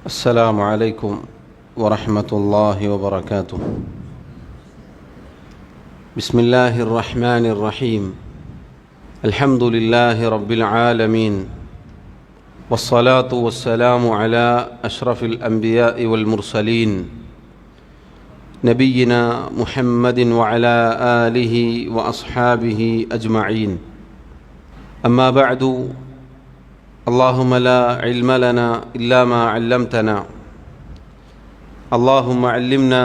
السلام عليكم ورحمة الله وبركاته. بسم الله الرحمن الرحيم. الحمد لله رب العالمين، والصلاة والسلام على أشرف الأنبياء والمرسلين نبينا محمد وعلى آله وأصحابه أجمعين. أما بعد، اللهم لا علم لنا إلا ما علمتنا. اللهم علمنا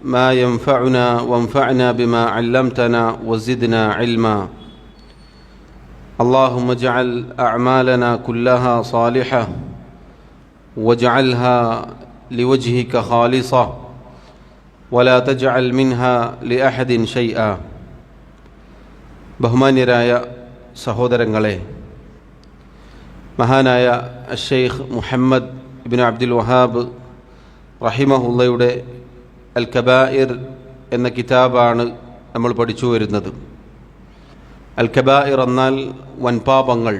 ما ينفعنا وانفعنا بما علمتنا وزدنا علما. اللهم اجعل أعمالنا كلها صالحة واجعلها لوجهك خالصة ولا تجعل منها لأحد شيئا. ബഹുമാന്യരായ സഹോദരങ്ങളെ, മഹാനായ അഷ്ശൈഖ് മുഹമ്മദ് ഇബ്നു അബ്ദുൽ വഹാബ് റഹിമഹുള്ളയുടെ അൽ കബായിർ എന്ന കിതാബാണ് നമ്മൾ പഠിച്ചു വരുന്നത്. അൽ കബായിർ എന്നാൽ വൻപാപങ്ങൾ.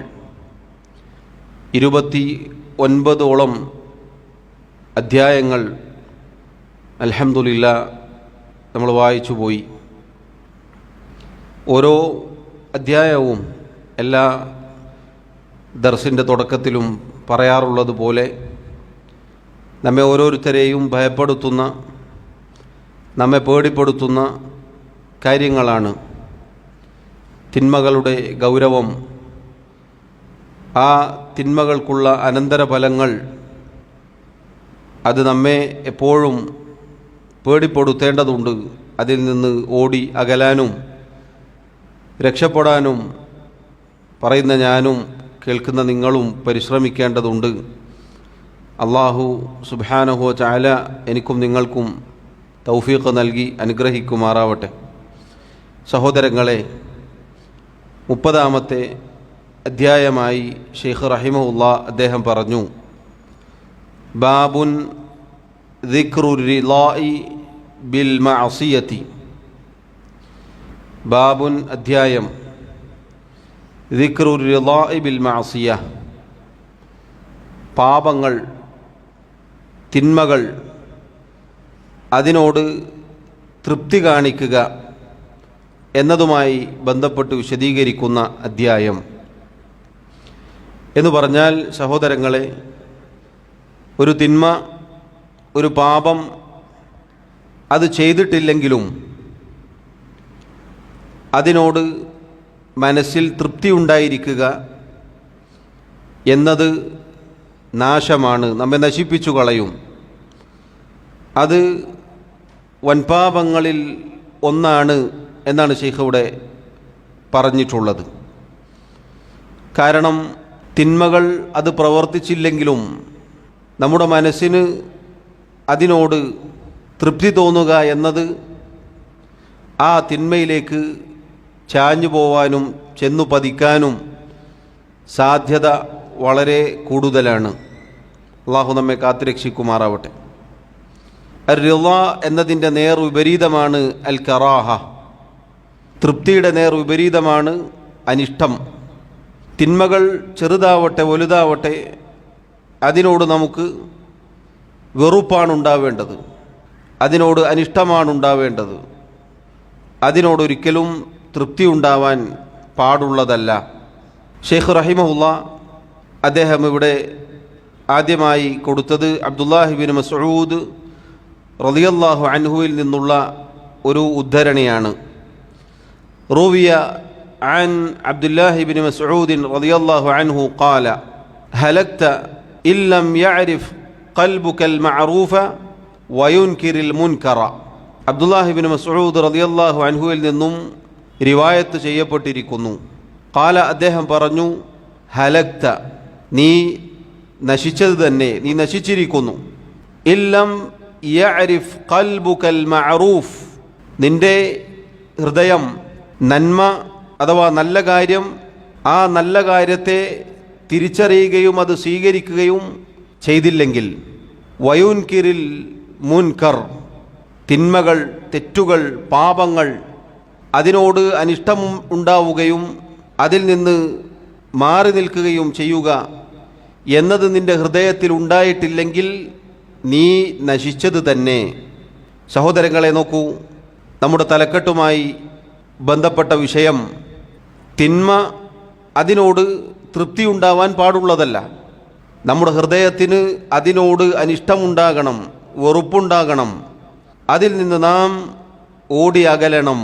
29ഓളം അധ്യായങ്ങൾ അൽഹംദുലില്ലാഹ് നമ്മൾ വായിച്ചു പോയി. ഓരോ അധ്യായവും എല്ലാ ദർസിൻ്റെ തുടക്കത്തിലും പറയാറുള്ളത് പോലെ നമ്മെ ഓരോരുത്തരെയും ഭയപ്പെടുത്തുന്ന, നമ്മെ പേടിപ്പെടുത്തുന്ന കാര്യങ്ങളാണ്. തിന്മകളുടെ ഗൗരവം, ആ തിന്മകൾക്കുള്ള അനന്തരഫലങ്ങൾ, അത് നമ്മെ എപ്പോഴും പേടിപ്പെടുത്തേണ്ടതുണ്ട്. അതിൽ നിന്ന് ഓടി അകലാനും രക്ഷപ്പെടാനും പറയുന്ന ഞാനും കേൾക്കുന്ന നിങ്ങളും പരിശ്രമിക്കേണ്ടതുണ്ട്. അല്ലാഹു സുബ്ഹാനഹു വ തആല എനിക്കും നിങ്ങൾക്കും തൗഫീഖ് നൽകി അനുഗ്രഹിക്കുമാറാവട്ടെ. സഹോദരങ്ങളെ, 30ാമത്തെ അധ്യായമായി ഷെയ്ഖ് റഹിമഹുല്ലാഹ് അദ്ദേഹം പറഞ്ഞു, ബാബുൻ ദിക്റുർ റിളാഇ ബിൽ മഅസിയതി. ബാബുൻ അധ്യായം, ദിക്റുർ റിളാഇ ബിൽ മഅസിയ, പാപങ്ങൾ, തിന്മകൾ, അതിനോട് തൃപ്തി കാണിക്കുക എന്നതുമായി ബന്ധപ്പെട്ട് വിശദീകരിക്കുന്ന അധ്യായം. എന്ന് പറഞ്ഞാൽ സഹോദരങ്ങളെ, ഒരു തിന്മ, ഒരു പാപം അത് ചെയ്തിട്ടില്ലെങ്കിലും അതിനോട് മനസ്സിൽ തൃപ്തി ഉണ്ടായിരിക്കുക എന്നത് നാശമാണ്, നമ്മെ നശിപ്പിച്ചു കളയും. അത് വൻപാപങ്ങളിൽ ഒന്നാണ് എന്നാണ് ശൈഖ് ഇവിടെ പറഞ്ഞിട്ടുള്ളത്. കാരണം തിന്മകൾ അത് പ്രവർത്തിച്ചില്ലെങ്കിലും നമ്മുടെ മനസ്സിന് അതിനോട് തൃപ്തി തോന്നുക എന്നത് ആ തിന്മയിലേക്ക് ചാഞ്ഞു പോവാനും ചെന്നു പതിക്കാനും സാധ്യത വളരെ കൂടുതലാണ്. അള്ളാഹു നമ്മെ കാത്തുരക്ഷിക്കുമാറാവട്ടെ. അർ-റിളാ എന്നതിൻ്റെ നേർ വിപരീതമാണ് അൽ കറാഹ. തൃപ്തിയുടെ നേർ വിപരീതമാണ് അനിഷ്ടം. തിന്മകൾ ചെറുതാവട്ടെ വലുതാവട്ടെ അതിനോട് നമുക്ക് വെറുപ്പാണുണ്ടാവേണ്ടത്, അതിനോട് അനിഷ്ടമാണുണ്ടാവേണ്ടത്, അതിനോടൊരിക്കലും തൃപ്തി ഉണ്ടാവാൻ പാടുള്ളതല്ല. ഷെയ്ഖ് റഹിമഹുല്ലാഹ് അദ്ദേഹം ഇവിടെ ആദ്യമായി കൊടുത്തത് അബ്ദുല്ലാഹി ഇബ്നു മസ്ഊദ് റളിയല്ലാഹു അൻഹുവിൽ നിന്നുള്ള ഒരു ഉദ്ധരണിയാണ്. റൂവിയ അൻ അബ്ദുല്ലാഹി ഇബ്നു മസ്ഊദ് റളിയല്ലാഹു അൻഹു ഖാല ഹലക്ത ഇല്ലം യഅരിഫ് ഖൽബുകൽ മഅറൂഫ വയുൻകിറിൽ മുൻകറ. അബ്ദുല്ലാഹി ഇബ്നു മസ്ഊദ് റളിയല്ലാഹു അൻഹുവിൽ നിന്നും റിവായത്ത് ചെയ്യപ്പെട്ടിരിക്കുന്നു. ഖാല, അദ്ദേഹം പറഞ്ഞു, ഹലക്ത, നീ നശിച്ചത് തന്നെ, നീ നശിച്ചിരിക്കുന്നു. ഇല്ലം യഅരിഫ് ഖൽബുകൽ മഅറൂഫ്, നിന്റെ ഹൃദയം നന്മ അഥവാ നല്ല കാര്യം, ആ നല്ല കാര്യത്തെ തിരിച്ചറിയുകയും അത് സ്വീകരിക്കുകയും ചെയ്തില്ലെങ്കിൽ, വയുൻകിറിൽ മുൻകർ, തിന്മകൾ, തെറ്റുകൾ, പാപങ്ങൾ, അതിനോട് അനിഷ്ടം ഉണ്ടാവുകയും അതിൽ നിന്ന് മാറി നിൽക്കുകയും ചെയ്യുക എന്നത് നിൻ്റെ ഹൃദയത്തിൽ ഉണ്ടായിട്ടില്ലെങ്കിൽ നീ നശിച്ചത് തന്നെ. സഹോദരങ്ങളെ നോക്കൂ, നമ്മുടെ തലക്കെട്ടുമായി ബന്ധപ്പെട്ട വിഷയം തിന്മ അതിനോട് തൃപ്തിയുണ്ടാവാൻ പാടുള്ളതല്ല. നമ്മുടെ ഹൃദയത്തിന് അതിനോട് അനിഷ്ടമുണ്ടാകണം, വെറുപ്പുണ്ടാകണം. അതിൽ നിന്ന് നാം ഓടി അകലണം,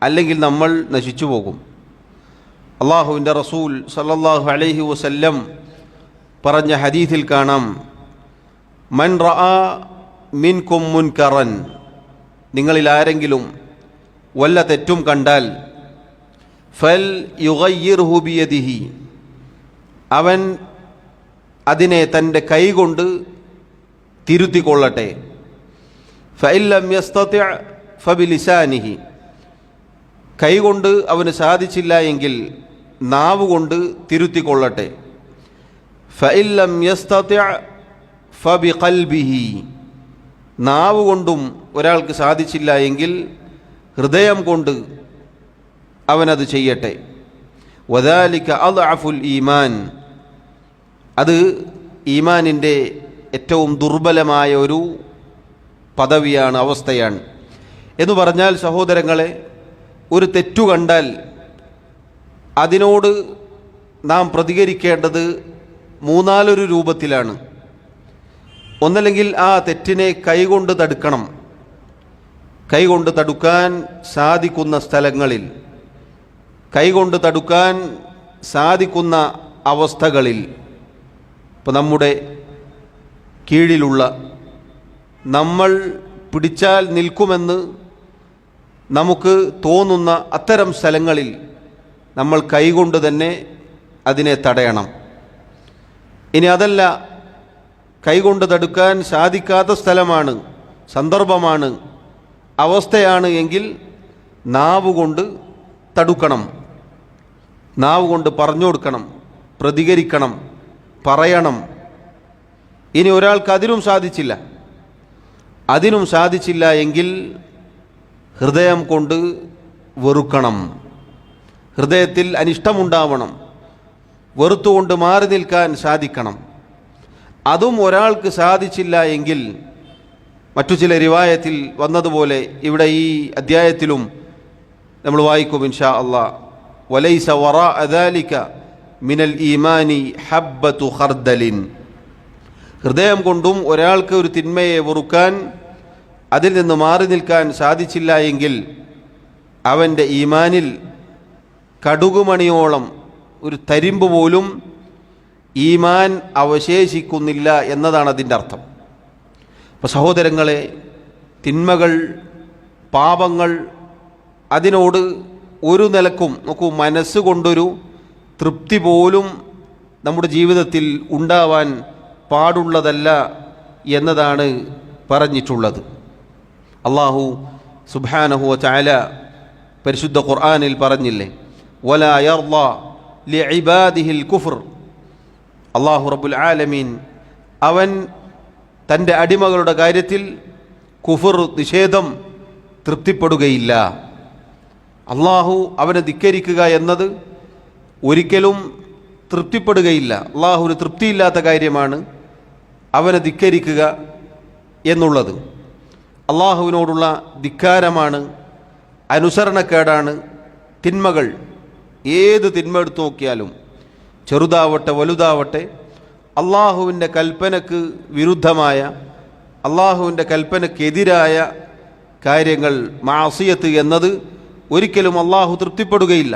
അല്ലെങ്കിൽ നമ്മൾ നശിച്ചു പോകും. അള്ളാഹുവിൻ്റെ റസൂൽ സല്ലല്ലാഹു അലൈഹി വസല്ലം പറഞ്ഞ ഹദീസിൽ കാണാം, മൻ റഅ മിൻകും മുൻകറൻ, നിങ്ങളിൽ ആരെങ്കിലും വല്ല തെറ്റും കണ്ടാൽ ഫൽ യുഗയ്യിർഹു ബിയദിഹി, അവൻ അതിനെ തൻ്റെ കൈകൊണ്ട് തിരുത്തിക്കൊള്ളട്ടെ. ഫഇല്ലം യസ്തതി' ഫബിലിസാനിഹി, കൈകൊണ്ട് അവന് സാധിച്ചില്ല എങ്കിൽ നാവുകൊണ്ട് തിരുത്തിക്കൊള്ളട്ടെ. ഫഇല്ലം യസ്തതി' ഫബിഖൽബിഹി, നാവ് കൊണ്ടും ഒരാൾക്ക് സാധിച്ചില്ല എങ്കിൽ ഹൃദയം കൊണ്ട് അവനത് ചെയ്യട്ടെ. വദാലിക അദ്അഫുൽ ഈമാൻ, അത് ഈമാനിൻ്റെ ഏറ്റവും ദുർബലമായ ഒരു പദവിയാണ്, അവസ്ഥയാണ്. എന്ന് പറഞ്ഞാൽ സഹോദരങ്ങളെ, ഒരു തെറ്റു കണ്ടാൽ അതിനോട് നാം പ്രതികരിക്കേണ്ടത് മൂന്നാലൊരു രൂപത്തിലാണ്. ഒന്നല്ലെങ്കിൽ ആ തെറ്റിനെ കൈകൊണ്ട് തടുക്കണം, കൈകൊണ്ട് തടുക്കാൻ സാധിക്കുന്ന സ്ഥലങ്ങളിൽ, കൈകൊണ്ട് തടുക്കാൻ സാധിക്കുന്ന അവസ്ഥകളിൽ. ഇപ്പോൾ നമ്മുടെ കീഴിലുള്ള, നമ്മൾ പിടിച്ചാൽ നിൽക്കുമെന്ന് നമുക്ക് തോന്നുന്ന അത്തരം സ്ഥലങ്ങളിൽ നമ്മൾ കൈകൊണ്ട് തന്നെ അതിനെ തടയണം. ഇനി അതല്ല, കൈകൊണ്ട് തടുക്കാൻ സാധിക്കാത്ത സ്ഥലമാണ്, സന്ദർഭമാണ്, അവസ്ഥയാണ് എങ്കിൽ നാവ് കൊണ്ട് തടുക്കണം, നാവ് കൊണ്ട് പറഞ്ഞു കൊടുക്കണം, പ്രതികരിക്കണം, പറയണം. ഇനി ഒരാൾക്ക് അതിനും സാധിച്ചില്ല എങ്കിൽ ഹൃദയം കൊണ്ട് വെറുക്കണം, ഹൃദയത്തിൽ അനിഷ്ടമുണ്ടാവണം, വെറുത്തുകൊണ്ട് മാറി നിൽക്കാൻ സാധിക്കണം. അതും ഒരാൾക്ക് സാധിച്ചില്ല എങ്കിൽ മറ്റു ചില റിവായത്തിൽ വന്നതുപോലെ ഇവിടെ ഈ അദ്ധ്യായത്തിലും നമ്മൾ വായിക്കും ഇൻഷാ അല്ലാഹ്, വലൈസ വറാഅ ദാലിക മിനൽ ഈമാനി ഹബ്ബതു ഖർദലിൻ, ഹൃദയം കൊണ്ടും ഒരാൾക്ക് ഒരു തിന്മയെ വെറുക്കാൻ, അതിൽ നിന്ന് മാറി നിൽക്കാൻ സാധിച്ചില്ല എങ്കിൽ അവൻ്റെ ഈമാനിൽ കടുകുമണിയോളം ഒരു തരിമ്പ് പോലും ഈമാൻ അവശേഷിക്കുന്നില്ല എന്നതാണ് അതിൻ്റെ അർത്ഥം. അപ്പോൾ സഹോദരങ്ങളെ, തിന്മകൾ, പാപങ്ങൾ, അതിനോട് ഒരു നിലക്കും നോക്കൂ, മനസ്സുകൊണ്ടൊരു തൃപ്തി പോലും നമ്മുടെ ജീവിതത്തിൽ ഉണ്ടാവാൻ പാടുള്ളതല്ല എന്നതാണ് പറഞ്ഞിട്ടുള്ളത്. അല്ലാഹു സുബ്ഹാനഹു വ തആല പരിശുദ്ധ ഖുർആനിൽ പറഞ്ഞില്ലേ, വലാ യർളാ ലിഇബാദിഹിൽ കുഫ്ർ, അല്ലാഹു റബ്ബുൽ ആലമീൻ അവൻ തൻ്റെ അടിമകളുടെ കാര്യത്തിൽ കുഫർ, നിഷേധം തൃപ്തിപ്പെടുകയില്ല. അല്ലാഹു അവനെ ധിക്കരിക്കുക എന്നത് ഒരിക്കലും തൃപ്തിപ്പെടുകയില്ല. അല്ലാഹുവിന് തൃപ്തിയില്ലാത്ത കാര്യമാണ് അവനെ ധിക്കരിക്കുക എന്നുള്ളത്. അല്ലാഹുവിനോടുള്ള ധിക്കാരമാണ്, അനുസരണക്കേടാണ് തിന്മകൾ. ഏത് തിന്മ എടുത്തു നോക്കിയാലും, ചെറുതാവട്ടെ വലുതാവട്ടെ, അള്ളാഹുവിൻ്റെ കൽപ്പനക്ക് വിരുദ്ധമായ, അള്ളാഹുവിൻ്റെ കൽപ്പനക്കെതിരായ കാര്യങ്ങൾ, മാസിയത്ത് എന്നത് ഒരിക്കലും അള്ളാഹു തൃപ്തിപ്പെടുകയില്ല.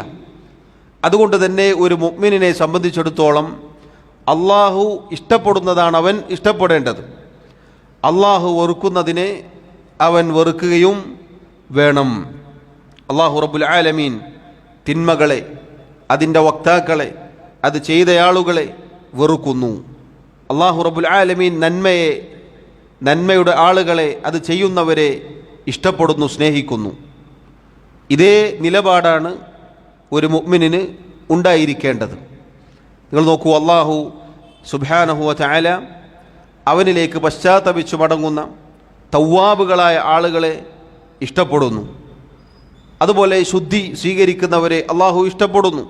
അതുകൊണ്ട് തന്നെ ഒരു മുഅ്മിനിനെ സംബന്ധിച്ചിടത്തോളം അള്ളാഹു ഇഷ്ടപ്പെടുന്നതാണ് അവൻ ഇഷ്ടപ്പെടേണ്ടത്. അള്ളാഹു വെറുക്കുന്നതിനെ അവൻ വെറുക്കുകയും വേണം. അള്ളാഹു റബ്ബുൽ ആലമീൻ തിന്മകളെ, അതിൻ്റെ വക്താക്കളെ, അത് ചെയ്തയാളുകളെ വെറുക്കുന്നു. അള്ളാഹു റബ്ബുൽ ആലമീൻ നന്മയെ, നന്മയുടെ ആളുകളെ, അത് ചെയ്യുന്നവരെ ഇഷ്ടപ്പെടുന്നു, സ്നേഹിക്കുന്നു. ഇതേ നിലപാടാണ് ഒരു മുഅ്മിനിന് ഉണ്ടായിരിക്കേണ്ടത്. നിങ്ങൾ നോക്കൂ, അല്ലാഹു സുബ്ഹാനഹു വ തആല അവനിലേക്ക് പശ്ചാത്തപിച്ചു മടങ്ങുന്ന തവ്വാബുകളായ ആളുകളെ ഇഷ്ടപ്പെടുന്നു. അതുപോലെ ശുദ്ധി സ്വീകരിക്കുന്നവരെ അല്ലാഹു ഇഷ്ടപ്പെടുന്നു.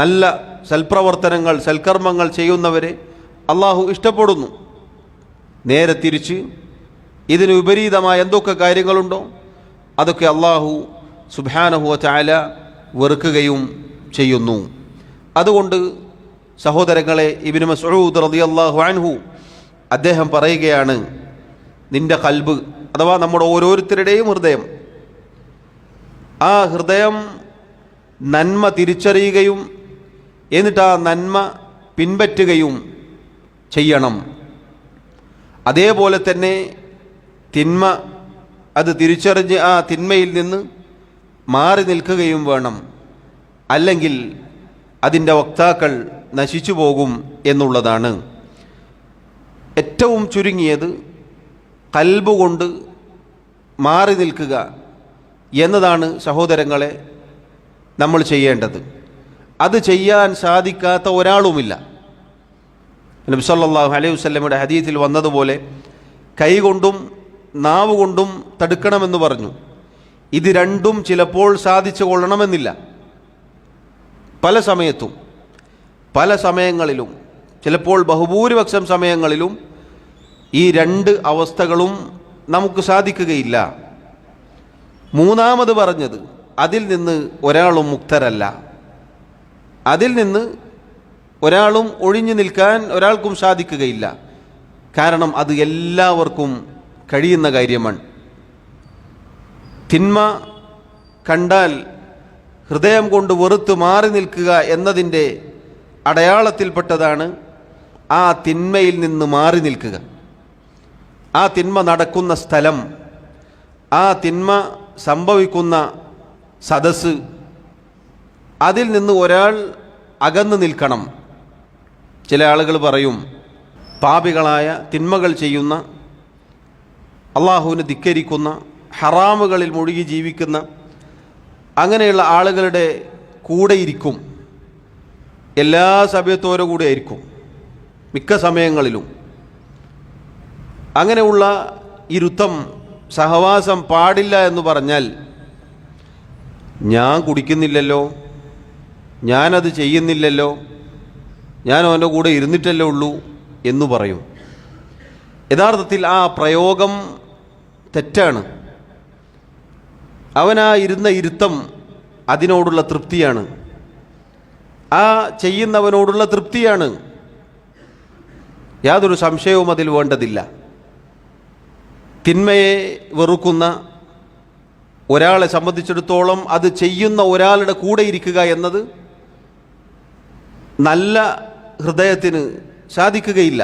നല്ല സൽപ്രവർത്തനങ്ങൾ, സൽക്കർമ്മങ്ങൾ ചെയ്യുന്നവരെ അല്ലാഹു ഇഷ്ടപ്പെടുന്നു. നേരെ തിരിച്ച് ഇതിന് വിപരീതമായ എന്തൊക്കെ കാര്യങ്ങളുണ്ടോ അതൊക്കെ അല്ലാഹു സുബ്ഹാനഹു വ തആല വെറുക്കുകയും ചെയ്യുന്നു. അതുകൊണ്ട് സഹോദരങ്ങളെ, ഇബ്നു മസ്ഊദ് റളിയല്ലാഹു അൻഹു അദ്ദേഹം പറയുകയാണ്, നിന്റെ ഖൽബ് അഥവാ നമ്മുടെ ഓരോരുത്തരുടെയും ഹൃദയം, ആ ഹൃദയം നന്മ തിരിച്ചറിയുകയും എന്നിട്ട് ആ നന്മ പിൻപറ്റുകയും ചെയ്യണം. അതേപോലെ തന്നെ തിന്മ അത് തിരിച്ചറിഞ്ഞ് ആ തിന്മയിൽ നിന്ന് മാറി നിൽക്കുകയും വേണം. അല്ലെങ്കിൽ അതിൻ്റെ വക്താക്കൾ നശിച്ചു പോകും എന്നുള്ളതാണ്. ഏറ്റവും ചുരുങ്ങിയത് ഖൽബ് കൊണ്ട് മാറി നിൽക്കുക എന്നതാണ് സഹോദരങ്ങളെ നമ്മൾ ചെയ്യേണ്ടത്. അത് ചെയ്യാൻ സാധിക്കാത്ത ഒരാളുമില്ല. നബി സല്ലല്ലാഹു അലൈഹി വസല്ലമയുടെ ഹദീസിൽ വന്നതുപോലെ കൈകൊണ്ടും നാവ് കൊണ്ടും തടുക്കണമെന്ന് പറഞ്ഞു. ഇത് രണ്ടും ചിലപ്പോൾ സാധിച്ചു കൊള്ളണമെന്നില്ല. പല സമയത്തും പല സമയങ്ങളിലും ചിലപ്പോൾ ബഹുഭൂരിപക്ഷം സമയങ്ങളിലും ഈ രണ്ട് അവസ്ഥകളും നമുക്ക് സാധിക്കുകയില്ല. മൂന്നാമത് പറഞ്ഞത്, അതിൽ നിന്ന് ഒരാളും മുക്തരല്ല. അതിൽ നിന്ന് ഒരാളും ഒഴിഞ്ഞു നിൽക്കാൻ ഒരാൾക്കും സാധിക്കുകയില്ല. കാരണം അത് എല്ലാവർക്കും കഴിയുന്ന കാര്യമാണ്. തിന്മ കണ്ടാൽ ഹൃദയം കൊണ്ട് വെറുത്ത് മാറി നിൽക്കുക എന്നതിൻ്റെ അടയാളത്തിൽപ്പെട്ടതാണ് ആ തിന്മയിൽ നിന്ന് മാറി നിൽക്കുക. ആ തിന്മ നടക്കുന്ന സ്ഥലം, ആ തിന്മ സംഭവിക്കുന്ന സദസ്സ്, അതിൽ നിന്ന് ഒരാൾ അകന്നു നിൽക്കണം. ചില ആളുകൾ പറയും, പാപികളായ തിന്മകൾ ചെയ്യുന്ന, അള്ളാഹുവിനെ ധിക്കരിക്കുന്ന, ഹറാമുകളിൽ മുഴുകി ജീവിക്കുന്ന അങ്ങനെയുള്ള ആളുകളുടെ കൂടെ ഇരിക്കും. എല്ലാ സമയത്തോടെ കൂടെ ആയിരിക്കും, മിക്ക സമയങ്ങളിലും. അങ്ങനെയുള്ള ഇരുത്തം, സഹവാസം പാടില്ല എന്ന് പറഞ്ഞാൽ, ഞാൻ കുടിക്കുന്നില്ലല്ലോ, ഞാനത് ചെയ്യുന്നില്ലല്ലോ, ഞാൻ അവൻ്റെ കൂടെ ഇരുന്നിട്ടല്ലേ ഉള്ളൂ എന്ന് പറയും. യഥാർത്ഥത്തിൽ ആ പ്രയോഗം തെറ്റാണ്. അവനാ ഇരുന്ന ഇരുത്തം അതിനോടുള്ള തൃപ്തിയാണ്, ആ ചെയ്യുന്നവനോടുള്ള തൃപ്തിയാണ്. യാതൊരു സംശയവും അതിൽ വേണ്ടതില്ല. തിന്മയെ വെറുക്കുന്ന ഒരാളെ സംബന്ധിച്ചിടത്തോളം അത് ചെയ്യുന്ന ഒരാളുടെ കൂടെ ഇരിക്കുക എന്നത് നല്ല ഹൃദയത്തിന് സാധിക്കുകയില്ല.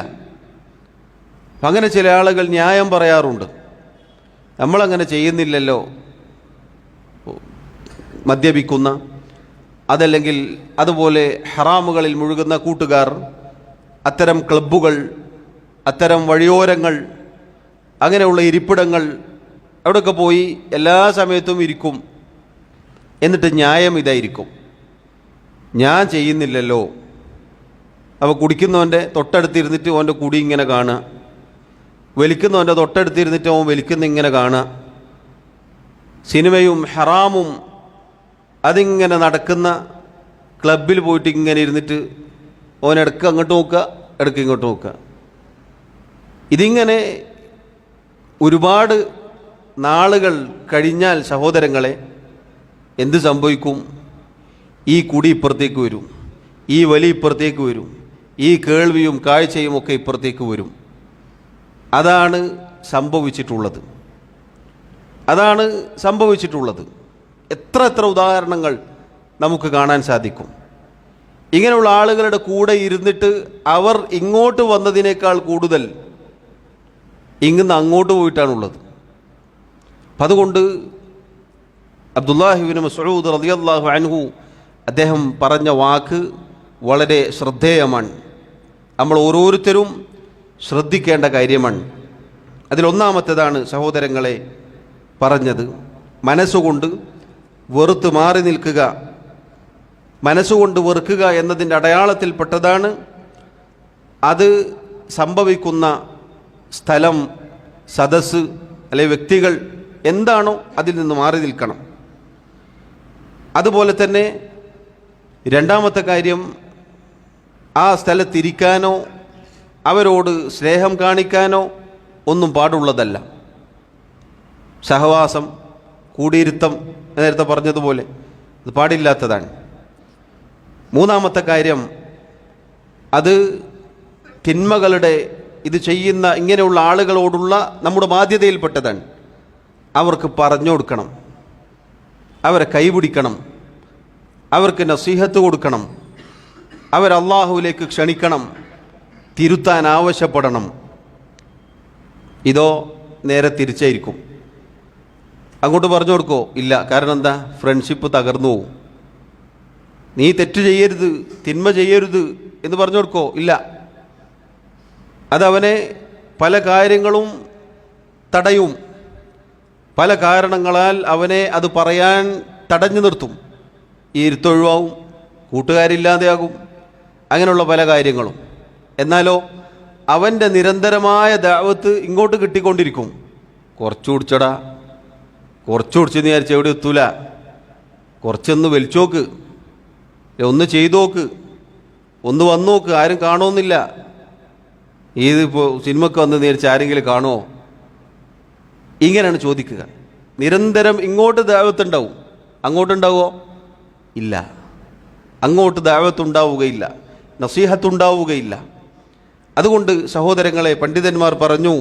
അങ്ങനെ ചില ആളുകൾ ന്യായം പറയാറുണ്ട്, നമ്മളങ്ങനെ ചെയ്യുന്നില്ലല്ലോ. മദ്യപിക്കുന്ന, അതല്ലെങ്കിൽ അതുപോലെ ഹറാമുകളിൽ മുഴുകുന്ന കൂട്ടുകാർ, അത്തരം ക്ലബ്ബുകൾ, അത്തരം വഴിയോരങ്ങൾ, അങ്ങനെയുള്ള ഇരിപ്പിടങ്ങൾ, അവിടെയൊക്കെ പോയി എല്ലാ സമയത്തും ഇരിക്കും. എന്നിട്ട് ന്യായം ഇതായിരിക്കും, ഞാൻ ചെയ്യുന്നില്ലല്ലോ. അപ്പോൾ കുടിക്കുന്നവൻ്റെ തൊട്ടടുത്തിരുന്നിട്ട് അവൻ്റെ കുടി ഇങ്ങനെ കാണുക, വലിക്കുന്നവൻ്റെ തൊട്ടടുത്തിരുന്നിട്ട് അവൻ വലിക്കുന്ന ഇങ്ങനെ കാണുക. സിനിമയും ഹറാമും അതിങ്ങനെ നടക്കുന്ന ക്ലബിൽ പോയിട്ട് ഇങ്ങനെ ഇരുന്നിട്ട് അവൻ ഇടയ്ക്ക് അങ്ങോട്ട് നോക്കുക, ഇടയ്ക്ക് ഇങ്ങോട്ട് നോക്കുക. ഇതിങ്ങനെ ഒരുപാട് നാളുകൾ കഴിഞ്ഞാൽ സഹോദരങ്ങളെ എന്ത് സംഭവിക്കും? ഈ കുടി ഇപ്പുറത്തേക്ക് വരും, ഈ വലി ഇപ്പുറത്തേക്ക് വരും, ഈ കേൾവിയും കാഴ്ചയും ഒക്കെ ഇപ്പുറത്തേക്ക് വരും. അതാണ് സംഭവിച്ചിട്ടുള്ളത്. അതാണ് സംഭവിച്ചിട്ടുള്ളത്. എത്ര എത്ര ഉദാഹരണങ്ങൾ നമുക്ക് കാണാൻ സാധിക്കും. ഇങ്ങനെയുള്ള ആളുകളുടെ കൂടെ ഇരുന്നിട്ട് അവർ ഇങ്ങോട്ട് വന്നതിനേക്കാൾ കൂടുതൽ ഇങ്ങന്ന് അങ്ങോട്ട് പോയിട്ടാണുള്ളത്. അപ്പം അതുകൊണ്ട് അബ്ദുല്ലാഹി ഇബ്നു മസ്ഊദ് റളിയല്ലാഹു അൻഹു അദ്ദേഹം പറഞ്ഞ വാക്ക് വളരെ ശ്രദ്ധേയമാണ്. നമ്മൾ ഓരോരുത്തരും ശ്രദ്ധിക്കേണ്ട കാര്യമാണ്. അതിലൊന്നാമത്തേതാണ് സഹോദരങ്ങളെ പറഞ്ഞത്, മനസ്സുകൊണ്ട് വെറുത്ത് മാറി നിൽക്കുക. മനസ്സുകൊണ്ട് വെറുക്കുക എന്നതിൻ്റെ അടയാളത്തിൽപ്പെട്ടതാണ് അത് സംഭവിക്കുന്ന സ്ഥലം, സദസ്സ് അല്ലെ വ്യക്തികൾ എന്താണോ അതിൽ നിന്ന് മാറി നിൽക്കണം. അതുപോലെ തന്നെ രണ്ടാമത്തെ കാര്യം, ആ സ്ഥലത്തിരിക്കാനോ അവരോട് സ്നേഹം കാണിക്കാനോ ഒന്നും പാടുള്ളതല്ല. സഹവാസം, കൂടിയിരുത്തം നേരത്തെ പറഞ്ഞതുപോലെ ഇത് പാടില്ലാത്തതാണ്. മൂന്നാമത്തെ കാര്യം, അത് തിന്മകളുടെ ഇത് ചെയ്യുന്ന ഇങ്ങനെയുള്ള ആളുകളോടുള്ള നമ്മുടെ ബാധ്യതയിൽപ്പെട്ടതാണ്. അവർക്ക് പറഞ്ഞു കൊടുക്കണം, അവരെ കൈപിടിക്കണം, അവർക്ക് നസീഹത്ത് കൊടുക്കണം, അവരല്ലാഹുവിലേക്ക് ക്ഷണിക്കണം, തിരുത്താൻ ആവശ്യപ്പെടണം. ഇതോ നേരെ തിരിച്ചായിരിക്കും. അങ്ങോട്ട് പറഞ്ഞു കൊടുക്കോ? ഇല്ല. കാരണം എന്താ? ഫ്രണ്ട്ഷിപ്പ് തകർന്നു പോകും. നീ തെറ്റ് ചെയ്യരുത്, തിന്മ ചെയ്യരുത് എന്ന് പറഞ്ഞു കൊടുക്കോ? ഇല്ല. അതവനെ പല കാര്യങ്ങളും തടയും. പല കാരണങ്ങളാൽ അവനെ അത് പറയാൻ തടഞ്ഞു നിർത്തും. ഈ ഇരുത്തൊഴിവാവും, കൂട്ടുകാരില്ലാതെയാകും, അങ്ങനെയുള്ള പല കാര്യങ്ങളും. എന്നാലോ അവൻ്റെ നിരന്തരമായ ദഅവത്ത് ഇങ്ങോട്ട് കിട്ടിക്കൊണ്ടിരിക്കും. കുറച്ച് കുടിച്ചടാ, കുറച്ച് കുടിച്ചെന്ന് വിചാരിച്ച് എവിടെ എത്തൂല, കുറച്ചൊന്ന് വലിച്ചോക്ക്, ഒന്ന് ചെയ്തു നോക്ക്, ഒന്ന് വന്നു നോക്ക്, ആരും കാണുമെന്നില്ല. ഇതിപ്പോൾ സിനിമയ്ക്ക് വന്ന് വിചാരിച്ച് ആരെങ്കിലും കാണുമോ? ഇങ്ങനെയാണ് ചോദിക്കുക. നിരന്തരം ഇങ്ങോട്ട് ദഅവത്തുണ്ടാവും, അങ്ങോട്ടുണ്ടാവുമോ? ഇല്ല. അങ്ങോട്ട് ദഅവത്തുണ്ടാവുകയില്ല, നസീഹത്തുണ്ടാവുകയില്ല. അതുകൊണ്ട് സഹോദരങ്ങളെ, പണ്ഡിതന്മാർ പറഞ്ഞു,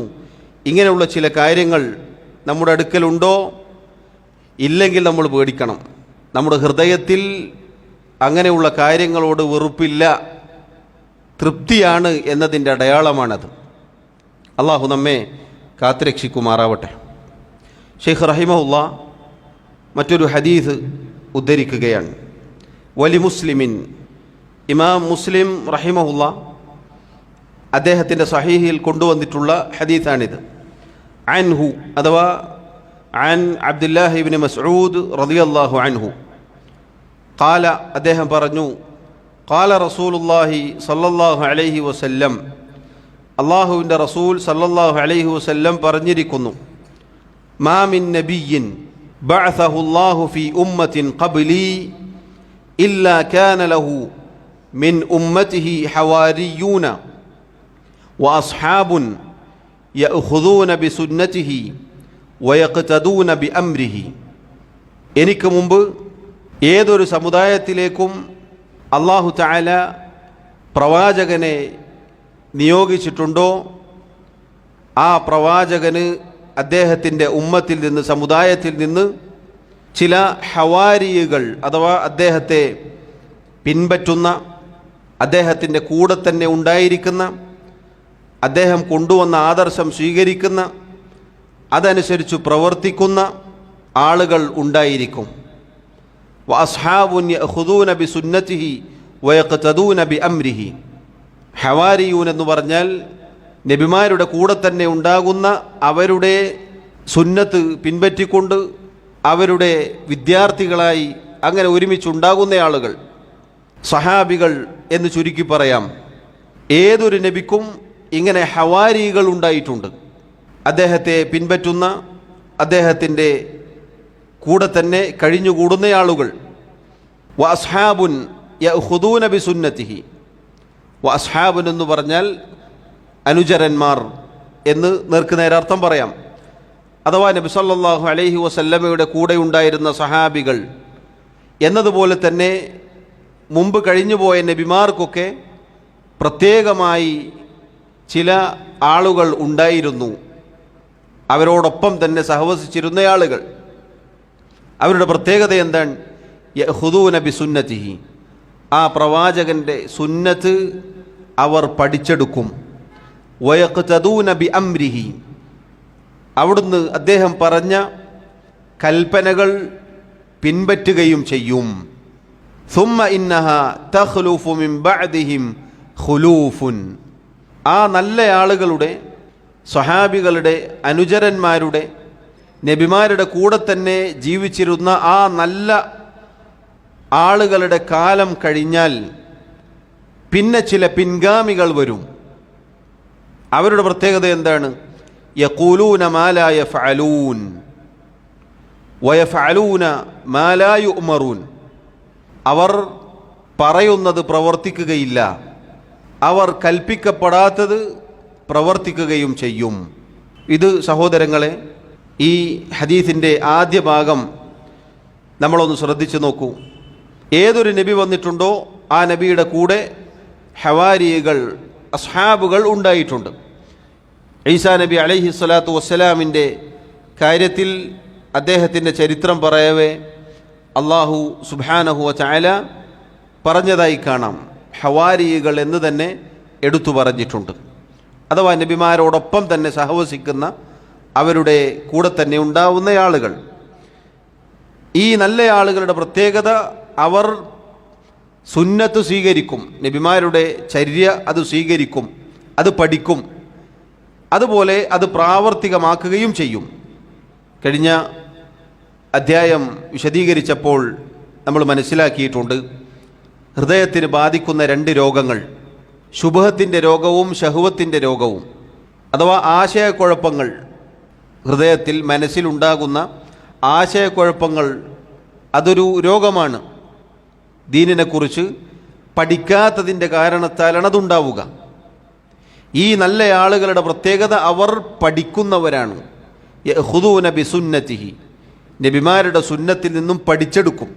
ഇങ്ങനെയുള്ള ചില കാര്യങ്ങൾ നമ്മുടെ അടുക്കലുണ്ടോ? ഇല്ലെങ്കിൽ നമ്മൾ പേടിക്കണം. നമ്മുടെ ഹൃദയത്തിൽ അങ്ങനെയുള്ള കാര്യങ്ങളോട് വെറുപ്പില്ല, തൃപ്തിയാണ് എന്നതിൻ്റെ അടയാളമാണത്. അള്ളാഹു നമ്മെ കാത്തുരക്ഷിക്കുമാറാവട്ടെ. ഷെയ്ഖ് റഹിമഹുല്ലാ മറ്റൊരു ഹദീസ് ഉദ്ധരിക്കുകയാണ്. വലി മുസ്ലിമിൻ, ഇമാം മുസ്ലിം റഹിമഹുല്ലാ അദ്ദേഹത്തിൻ്റെ സഹീഹിൽ കൊണ്ടുവന്നിട്ടുള്ള ഹദീസാണിത്. അൻഹു അഥവാ അൻ അബ്ദുല്ലാഹി ഇബ്നു മസ്ഊദ് റളിയല്ലാഹു അൻഹു ഖാല, അദ്ദേഹം പറഞ്ഞു, ഖാല റസൂലുള്ളാഹി സ്വല്ലല്ലാഹു അലൈഹി വസല്ലം, അല്ലാഹുവിൻ്റെ റസൂൽ സ്വല്ലല്ലാഹു അലൈഹി വസല്ലം പറഞ്ഞിരിക്കുന്നു, മാ മിൻ നബിയ്യിൻ ബഅസഹുല്ലാഹു ഫീ ഉമ്മത്തിൻ ഖബ്ലി ഇല്ലാ കാന ലഹു മിൻ ഉമ്മത്തിഹി ഹവാരിയൂന വഅസ്ഹാബുൻ യഅഖുദൂന ബിസുന്നതിഹി വയഖ്തദൂന ബിഅംരിഹി. എനിക്ക് മുമ്പ് ഏതൊരു സമുദായത്തിലേക്കും അല്ലാഹു തആല പ്രവാചകനെ നിയോഗിച്ചിട്ടുണ്ടോ, ആ പ്രവാചകന് അദ്ദേഹത്തിൻ്റെ ഉമ്മത്തിൽ നിന്ന്, സമുദായത്തിൽ നിന്ന് ചില ഹവാരിയുകൾ അഥവാ അദ്ദേഹത്തെ പിൻപറ്റുന്ന, അദ്ദേഹത്തിൻ്റെ കൂടെ തന്നെ ഉണ്ടായിരിക്കുന്ന, അദ്ദേഹം കൊണ്ടുവന്ന ആദർശം സ്വീകരിക്കുന്ന, അതനുസരിച്ച് പ്രവർത്തിക്കുന്ന ആളുകൾ ഉണ്ടായിരിക്കും. വഅസ്ഹാബുൻ യഅഖുദൂന ബിസുന്നതിഹി വയഖ്തദൂന ബിഅംരിഹി. ഹവാരിയൂൻ എന്ന് പറഞ്ഞാൽ നബിമാരുടെ കൂടെ തന്നെ ഉണ്ടാകുന്ന, അവരുടെ സുന്നത്ത് പിൻപറ്റിക്കൊണ്ട് അവരുടെ വിദ്യാർത്ഥികളായി അങ്ങനെ ഒരുമിച്ചുണ്ടാകുന്ന ആളുകൾ, സഹാബികൾ എന്ന് ചുരുക്കി പറയാം. ഏതൊരു നബിക്കും ഇങ്ങനെ ഹവാരികൾ ഉണ്ടായിട്ടുണ്ട്. അദ്ദേഹത്തെ പിൻപറ്റുന്ന, അദ്ദേഹത്തിൻ്റെ കൂടെ തന്നെ കഴിഞ്ഞുകൂടുന്ന ആളുകൾ. വഅസ്ഹാബുൻ യഅഖുദൂന ബിസുന്നതിഹി. വഅസ്ഹാബുൻ എന്ന് പറഞ്ഞാൽ അനുചരന്മാർ എന്ന് നേർക്കുനേരെ അർത്ഥം പറയാം. അഥവാ നബി സല്ലല്ലാഹു അലൈഹി വസല്ലമയുടെ കൂടെ ഉണ്ടായിരുന്ന സഹാബികൾ എന്നതുപോലെ തന്നെ മുമ്പ് കഴിഞ്ഞുപോയ നബിമാർക്കൊക്കെ പ്രത്യേകമായി ചില ആളുകൾ ഉണ്ടായിരുന്നു, അവരോടൊപ്പം തന്നെ സഹവസിച്ചിരുന്ന ആളുകൾ. അവരുടെ പ്രത്യേകത എന്താണ്? യഖുദൂന ബിസുന്നതിഹി. ആ പ്രവാചകൻ്റെ സുന്നത്ത് അവർ പഠിച്ചെടുക്കും. വയഖ്തദൂന ബിഅംരിഹി. അവിടുന്ന് അദ്ദേഹം പറഞ്ഞ കൽപ്പനകൾ പിൻപറ്റുകയും ചെയ്യും. സുമ്മ ഇന്നഹ തഖ്ലുഫു മിൻ ബഅദിഹിം ഖുലൂഫുൻ. ആ നല്ല ആളുകളുടെ, സ്വഹാബികളുടെ, അനുചരന്മാരുടെ, നബിമാരുടെ കൂടെ തന്നെ ജീവിച്ചിരുന്ന ആ നല്ല ആളുകളുടെ കാലം കഴിഞ്ഞാൽ പിന്നെ ചില പിൻഗാമികൾ വരും. അവരുടെ പ്രത്യേകത എന്താണ്? യഖൂലൂന മാ ലാ യഫ്അലൂൻ വയഫ്അലൂന മാ ലാ യുഅ്മറൂൻ. അവർ പറയുന്നത് പ്രവർത്തിക്കുകയില്ല, അവർ കൽപ്പിക്കപ്പെടാത്തത് പ്രവർത്തിക്കുകയും ചെയ്യും. ഇത് സഹോദരങ്ങളെ, ഈ ഹദീസിൻ്റെ ആദ്യ ഭാഗം നമ്മളൊന്ന് ശ്രദ്ധിച്ചു നോക്കൂ. ഏതൊരു നബി വന്നിട്ടുണ്ടോ ആ നബിയുടെ കൂടെ ഹവാരികൾ, അസ്ഹാബുകൾ ഉണ്ടായിട്ടുണ്ട്. ഈസാ നബി അലൈഹി സ്വലാത്തു വസ്സലാമിൻ്റെ കാര്യത്തിൽ അദ്ദേഹത്തിൻ്റെ ചരിത്രം പറയവേ അള്ളാഹു സുബ്ഹാനഹു വ തആല പറഞ്ഞതായി കാണാം. ഹവാരികൾ എന്ന് തന്നെ എടുത്തു പറഞ്ഞിട്ടുണ്ട്. അഥവാ നബിമാരോടൊപ്പം തന്നെ സഹവസിക്കുന്ന, അവരുടെ കൂടെ തന്നെ ഉണ്ടാവുന്ന ആളുകൾ. ഈ നല്ല ആളുകളുടെ പ്രത്യേകത, അവർ സുന്നത്ത് സ്വീകരിക്കും, നബിമാരുടെ ചര്യ അത് സ്വീകരിക്കും, അത് പഠിക്കും, അതുപോലെ അത് പ്രാവർത്തികമാക്കുകയും ചെയ്യും. കഴിഞ്ഞ അധ്യായം വിശദീകരിച്ചപ്പോൾ നമ്മൾ മനസ്സിലാക്കിയിട്ടുണ്ട്, ഹൃദയത്തിന് ബാധിക്കുന്ന രണ്ട് രോഗങ്ങൾ, ശുബഹത്തിൻ്റെ രോഗവും ശഹവത്തിൻ്റെ രോഗവും. അഥവാ ആശയക്കുഴപ്പങ്ങൾ, ഹൃദയത്തിൽ മനസ്സിലുണ്ടാകുന്ന ആശയക്കുഴപ്പങ്ങൾ, അതൊരു രോഗമാണ്. ദീനിനെക്കുറിച്ച് പഠിക്കാത്തതിൻ്റെ കാരണത്താലാണ് അതുണ്ടാവുക. ഈ നല്ല ആളുകളുടെ പ്രത്യേകത, അവർ പഠിക്കുന്നവരാണ്. യഖുദൂന ബിസുന്നതിഹി, നബിമാരുടെ സുന്നത്തിൽ നിന്നും പഠിച്ചെടുക്കും.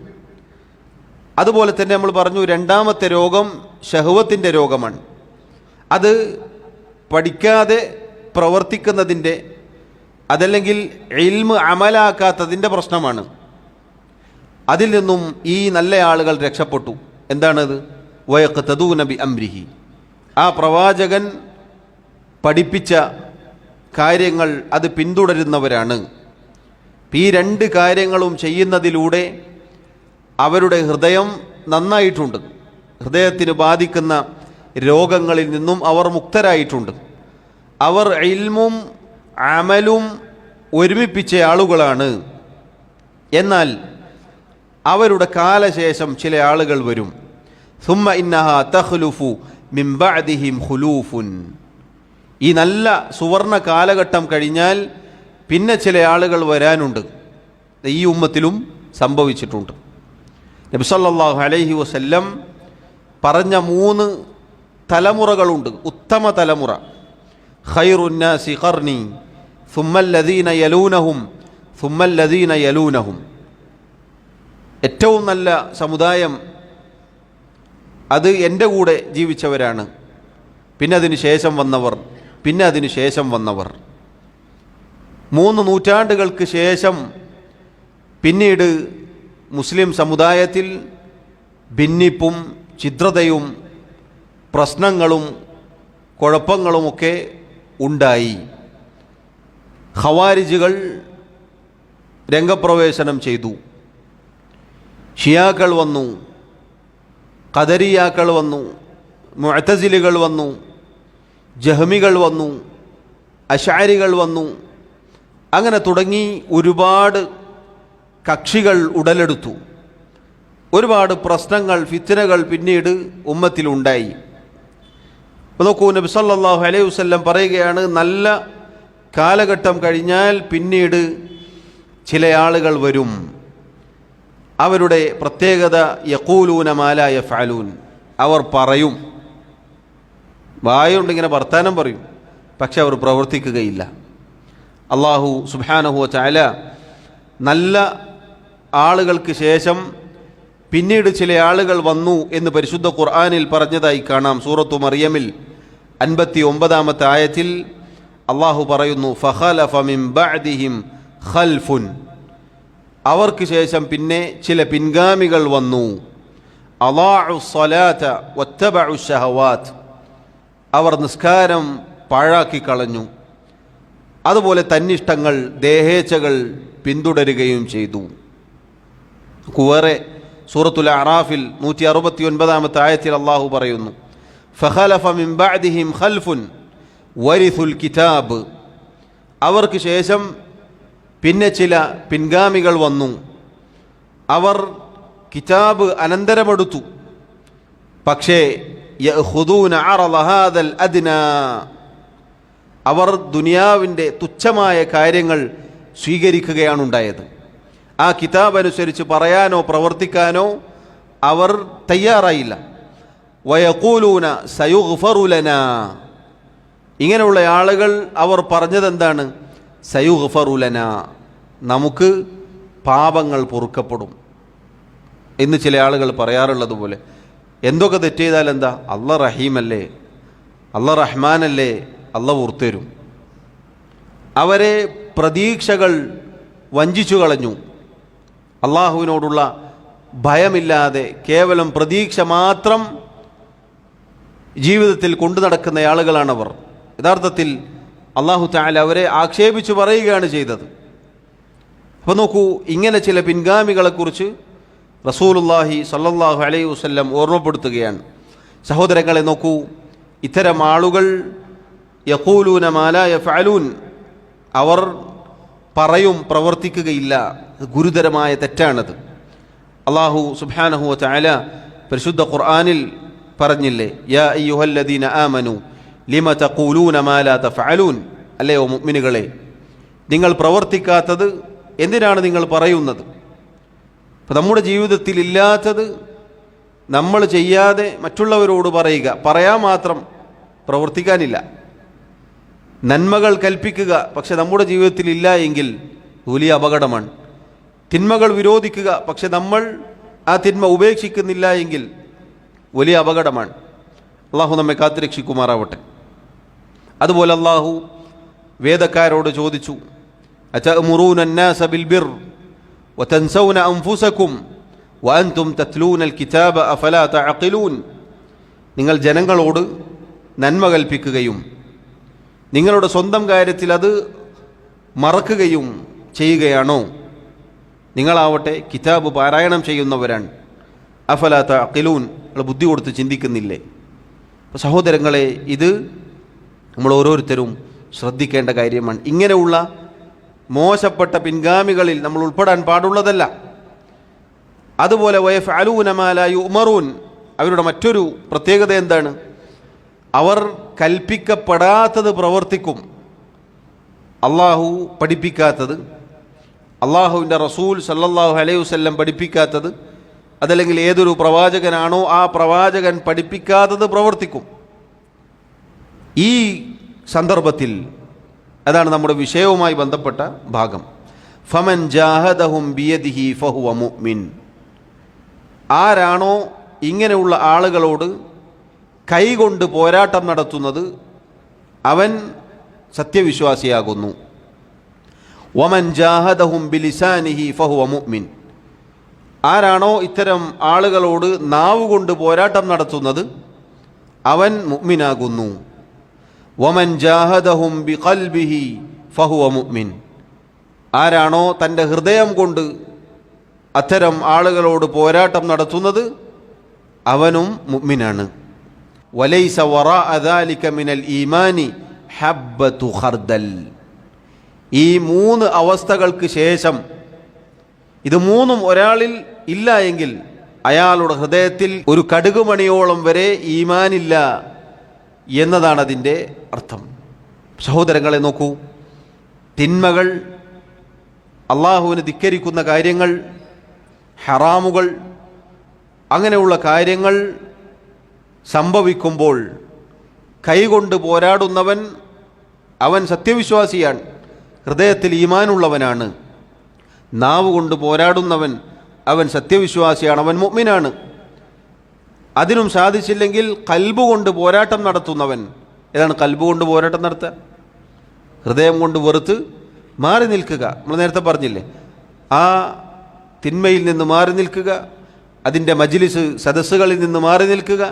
അതുപോലെ തന്നെ നമ്മൾ പറഞ്ഞു, രണ്ടാമത്തെ രോഗം ശഹവത്തിൻ്റെ രോഗമാണ്. അത് പഠിക്കാതെ പ്രവർത്തിക്കുന്നതിൻ്റെ, അതല്ലെങ്കിൽ ഇൽമ് അമലാക്കാത്തതിൻ്റെ പ്രശ്നമാണ്. അതിൽ നിന്നും ഈ നല്ല ആളുകൾ രക്ഷപ്പെട്ടു. എന്താണത്? വയഖ്തദൂന ബി അംരിഹി, ആ പ്രവാചകൻ പഠിപ്പിച്ച കാര്യങ്ങൾ അത് പിന്തുടരുന്നവരാണ്. ഈ രണ്ട് കാര്യങ്ങളും ചെയ്യുന്നതിലൂടെ അവരുടെ ഹൃദയം നന്നായിട്ടുണ്ട്. ഹൃദയത്തിന് ബാധിക്കുന്ന രോഗങ്ങളിൽ നിന്നും അവർ മുക്തരായിട്ടുണ്ട്. അവർ ഇൽമും അമലും ഒരുമിപ്പിച്ച ആളുകളാണ്. എന്നാൽ അവരുടെ കാലശേഷം ചില ആളുകൾ വരും. സുമ്മ ഇന്നഹാ തഖ്ലുഫു മിൻ ബഅദിഹിം ഖുലൂഫുൻ, ഈ നല്ല സുവർണ കാലഘട്ടം കഴിഞ്ഞാൽ പിന്നെ ചില ആളുകൾ വരാനുണ്ട്. ഈ ഉമ്മത്തിലും സംഭവിച്ചിട്ടുണ്ട്. നബി സല്ലല്ലാഹു അലൈഹി വസല്ലം പറഞ്ഞ 3 തലമുറകളുണ്ട്, ഉത്തമ തലമുറ. ഖൈറുന്നാസി ഖർനി സുമ്മല്ലദീന യലൂനഹും സുമ്മല്ലദീന യലൂനഹും, ഏറ്റവും നല്ല സമുദായം അത് എൻ്റെ കൂടെ ജീവിച്ചവരാണ്, പിന്നെ അതിന് ശേഷം വന്നവർ, പിന്നെ അതിന് ശേഷം വന്നവർ. 3 നൂറ്റാണ്ടുകൾക്ക് ശേഷം പിന്നീട് മുസ്ലിം സമുദായത്തിൽ ഭിന്നിപ്പും ഛിദ്രതയും പ്രശ്നങ്ങളും കുഴപ്പങ്ങളുമൊക്കെ ഉണ്ടായി. ഖവാരിജുകൾ രംഗപ്രവേശനം ചെയ്തു. ഷിയാക്കൾ വന്നു, ഖദരിയാക്കൾ വന്നു, മുഅ്തസിലികൾ വന്നു, ജഹ്മികൾ വന്നു, അശഅരികൾ വന്നു. അങ്ങനെ തുടങ്ങി ഒരുപാട് കക്ഷികൾ ഉടലെടുത്തു. ഒരുപാട് പ്രശ്നങ്ങൾ, ഫിത്നകൾ പിന്നീട് ഉമ്മത്തിലുണ്ടായി. നോക്കൂ, നബി സല്ലല്ലാഹു അലൈഹി വസല്ലം പറയുകയാണ്, നല്ല കാലഘട്ടം കഴിഞ്ഞാൽ പിന്നീട് ചില ആളുകൾ വരും. അവരുടെ പ്രത്യേകത യഖൂലൂന മാ ലാ യഫ്അലൂൻ, അവർ പറയും, വായുണ്ടിങ്ങനെ വർത്താനം പറയും, പക്ഷെ അവർ പ്രവർത്തിക്കുകയില്ല. അല്ലാഹു സുബ്ഹാനഹു വ തആല നല്ല ആളുകൾക്ക് ശേഷം പിന്നീട് ചില ആളുകൾ വന്നു എന്ന് പരിശുദ്ധ ഖുർആനിൽ പറഞ്ഞതായി കാണാം. സൂറത്തു മറിയമിൽ 59-ാമത്തെ ആയത്തിൽ അള്ളാഹു പറയുന്നു, ഫഖലഫ മിൻ ബഅദിഹിം ഖൽഫുൻ, അവർക്ക് ശേഷം പിന്നെ ചില പിൻഗാമികൾ വന്നു. അളാഉ സ്വലാത വത്തബഉ ശഹവാത്ത്, അവർ നിസ്കാരം പാഴാക്കി കളഞ്ഞു, അതുപോലെ തന്നിഷ്ടങ്ങൾ, ദേഹേച്ഛകൾ പിന്തുടരുകയും ചെയ്തു. വേറെ സൂറത്തുൽ അറാഫിൽ 169-ാമത്തെ ആയത്തിൽ അള്ളാഹു പറയുന്നു, ഫഖലഫ മിൻ ബഅദിഹിം ഖൽഫുൻ വരിസുൽ കിതാബ്, അവർക്ക് ശേഷം പിന്നെ ചില പിൻഗാമികൾ വന്നു, അവർ കിതാബ് അനന്തരമെടുത്തു. പക്ഷേ യഖുദൂന അറള ഹാദൽ അദ്നാ, അവർ ദുനിയാവിൻ്റെ തുച്ഛമായ കാര്യങ്ങൾ സ്വീകരിക്കുകയാണ് ഉണ്ടായത്. ആ കിതാബ് അനുസരിച്ച് പറയാനോ പ്രവർത്തിക്കാനോ അവർ തയ്യാറായില്ല. വയഖൂലൂന സയുഗ്ഫറു ലനാ, ഇങ്ങനെയുള്ള ആളുകൾ അവർ പറഞ്ഞതെന്താണ്? സയുഗ്ഫറു ലനാ, നമുക്ക് പാപങ്ങൾ പൊറുക്കപ്പെടും എന്ന് ചില ആളുകൾ പറയാറുള്ളത് പോലെ. എന്തൊക്കെ തെറ്റ് ചെയ്താൽ എന്താ? അല്ലാഹ് റഹീമല്ലേ, അല്ലാഹ് റഹ്മാനല്ലേ, അല്ലാഹ് പുറത്തുതരും. അവരെ പ്രതീക്ഷകൾ വഞ്ചിച്ചു കളഞ്ഞു. അള്ളാഹുവിനോടുള്ള ഭയമില്ലാതെ കേവലം പ്രതീക്ഷ മാത്രം ജീവിതത്തിൽ കൊണ്ടു നടക്കുന്ന ആളുകളാണവർ. യഥാർത്ഥത്തിൽ അള്ളാഹു തആല അവരെ ആക്ഷേപിച്ചു പറയുകയാണ് ചെയ്തത്. അപ്പോൾ നോക്കൂ, ഇങ്ങനെ ചില പിൻഗാമികളെക്കുറിച്ച് റസൂലുള്ളാഹി സ്വല്ലല്ലാഹു അലൈഹി വസല്ലം ഓർമ്മപ്പെടുത്തുകയാണ്. സഹോദരങ്ങളെ നോക്കൂ, ഇത്തരം ആളുകൾ യഖൂലൂന മാ ലാ യഫ്അലൂൻ, അവർ പറയും പ്രവർത്തിക്കുകയില്ല. ഗുരുതരമായ തെറ്റാണത്. അല്ലാഹു സുബ്ഹാനഹു വ തആല പരിശുദ്ധ ഖുർആനിൽ പറഞ്ഞില്ലേ, യാ അയ്യുഹല്ലദീന ആമനു ലിമ തഖൂലൂന മാ ലാ തഫഅലൂൻ, അല്ലയോ മുഅ്മിനുകളെ, നിങ്ങൾ പ്രവർത്തിക്കാത്തത് എന്തിനാണ് നിങ്ങൾ പറയുന്നത്? അപ്പോൾ നമ്മുടെ ജീവിതത്തിൽ ഇല്ലാത്തത് നമ്മൾ ചെയ്യാതെ മറ്റുള്ളവരോട് പറയുക, പറയാൻ മാത്രം, പ്രവർത്തിക്കാനില്ല. നന്മകൾ കൽപ്പിക്കുക, പക്ഷെ നമ്മുടെ ജീവിതത്തിൽ ഇല്ല എങ്കിൽ വലിയ അപകടമാണ്. തിന്മകൾ വിരോധിക്കുക, പക്ഷെ നമ്മൾ ആ തിന്മ ഉപേക്ഷിക്കുന്നില്ല എങ്കിൽ വലിയ അപകടമാണ്. അള്ളാഹു നമ്മെ കാത്തുരക്ഷിക്കുമാറാവട്ടെ. അതുപോലെ അള്ളാഹു വേദക്കാരോട് ചോദിച്ചു, അതഅ്മുറൂന അന്നാസ ബിൽ ബിർ വതൻസൗന അൻഫുസകും വഅൻതും തത്ലൂനൽ കിതാബ അഫലാ തഅഖിലൂൻ, നിങ്ങൾ ജനങ്ങളോട് നന്മ കൽപ്പിക്കുകയും നിങ്ങളുടെ സ്വന്തം കാര്യത്തിൽ അത് മറക്കുകയും ചെയ്യുകയാണോ? നിങ്ങളാവട്ടെ കിതാബ് പാരായണം ചെയ്യുന്നവരാണ്. അഫലാ തഅഖിലൂൻ, ബുദ്ധി കൊടുത്ത് ചിന്തിക്കുന്നില്ലേ? അപ്പോൾ സഹോദരങ്ങളെ, ഇത് നമ്മൾ ഓരോരുത്തരും ശ്രദ്ധിക്കേണ്ട കാര്യമാണ്. ഇങ്ങനെയുള്ള മോശപ്പെട്ട പിൻഗാമികളിൽ നമ്മൾ ഉൾപ്പെടാൻ പാടുള്ളതല്ല. അതുപോലെ വയഫ്അലൂന മാ ലാ യുഅ്മറൂൻ, അവരുടെ മറ്റൊരു പ്രത്യേകത എന്താണ്? അവർ കൽപ്പിക്കപ്പെടാത്തത് പ്രവർത്തിക്കും. അള്ളാഹു പഠിപ്പിക്കാത്തത്, അള്ളാഹുവിൻ്റെ റസൂൽ സല്ലല്ലാഹു അലൈഹി വസല്ലം പഠിപ്പിക്കാത്തത്, അതല്ലെങ്കിൽ ഏതൊരു പ്രവാചകനാണോ ആ പ്രവാചകൻ പഠിപ്പിക്കാത്തത് പ്രവർത്തിക്കും. ഈ സന്ദർഭത്തിൽ അതാണ് നമ്മുടെ വിഷയവുമായി ബന്ധപ്പെട്ട ഭാഗം. ഫമൻ ജാഹദഹും ബിയദിഹി ഫഹുവ മുഅ്മിൻ, ആരാണോ ഇങ്ങനെയുള്ള ആളുകളോട് കൈകൊണ്ട് പോരാട്ടം നടത്തുന്നത് അവൻ സത്യവിശ്വാസിയാകുന്നു. വമൻ ജാഹദഹും ബിലിസാനിഹി ഫഹുവ മുഅ്മിൻ, ആരാണോ ഇത്തരം ആളുകളോട് നാവുകൊണ്ട് പോരാട്ടം നടത്തുന്നത് അവൻ മുഅ്മിനാകുന്നു. വമൻ ജാഹദഹും ബിഖൽബിഹി ഫഹുവ മുഅ്മിൻ, ആരാണോ തൻ്റെ ഹൃദയം കൊണ്ട് അത്തരം ആളുകളോട് പോരാട്ടം നടത്തുന്നത് അവനും മുഅ്മിനാണ്. വലൈസ വറാഅ ദാലിക മിനൽ ഈമാനി ഹബ്ബതു ഖർദൽ, ഈ മൂന്ന് അവസ്ഥകൾക്ക് ശേഷം ഇത് മൂന്നും ഒരാളിൽ ഇല്ല എങ്കിൽ അയാളുടെ ഹൃദയത്തിൽ ഒരു കടുകുമണിയോളം വരെ ഈമാനില്ല എന്നതാണ് അതിൻ്റെ അർത്ഥം. സഹോദരങ്ങളെ നോക്കൂ, തിന്മകൾ, അള്ളാഹുവിനെ ധിക്കരിക്കുന്ന കാര്യങ്ങൾ, ഹറാമുകൾ, അങ്ങനെയുള്ള കാര്യങ്ങൾ സംഭവിക്കുമ്പോൾ കൈകൊണ്ട് പോരാടുന്നവൻ അവൻ സത്യവിശ്വാസിയാണ്, ഹൃദയത്തിൽ ഈമാനുള്ളവനാണ്. നാവ് കൊണ്ട് പോരാടുന്നവൻ അവൻ സത്യവിശ്വാസിയാണ്, അവൻ മുഅ്മിനാണ്. അതിനും സാധിച്ചില്ലെങ്കിൽ കൽബ് കൊണ്ട് പോരാട്ടം നടത്തുന്നവൻ, ഏതാണ് കൽബ് കൊണ്ട് പോരാട്ടം നടത്തുക? ഹൃദയം കൊണ്ട് വെറുത്ത് മാറി നിൽക്കുക. നമ്മൾ നേരത്തെ പറഞ്ഞില്ലേ, ആ തിന്മയിൽ നിന്ന് മാറി നിൽക്കുക, അതിൻ്റെ മജ്ലിസ് സദസ്സുകളിൽ നിന്ന് മാറി നിൽക്കുക,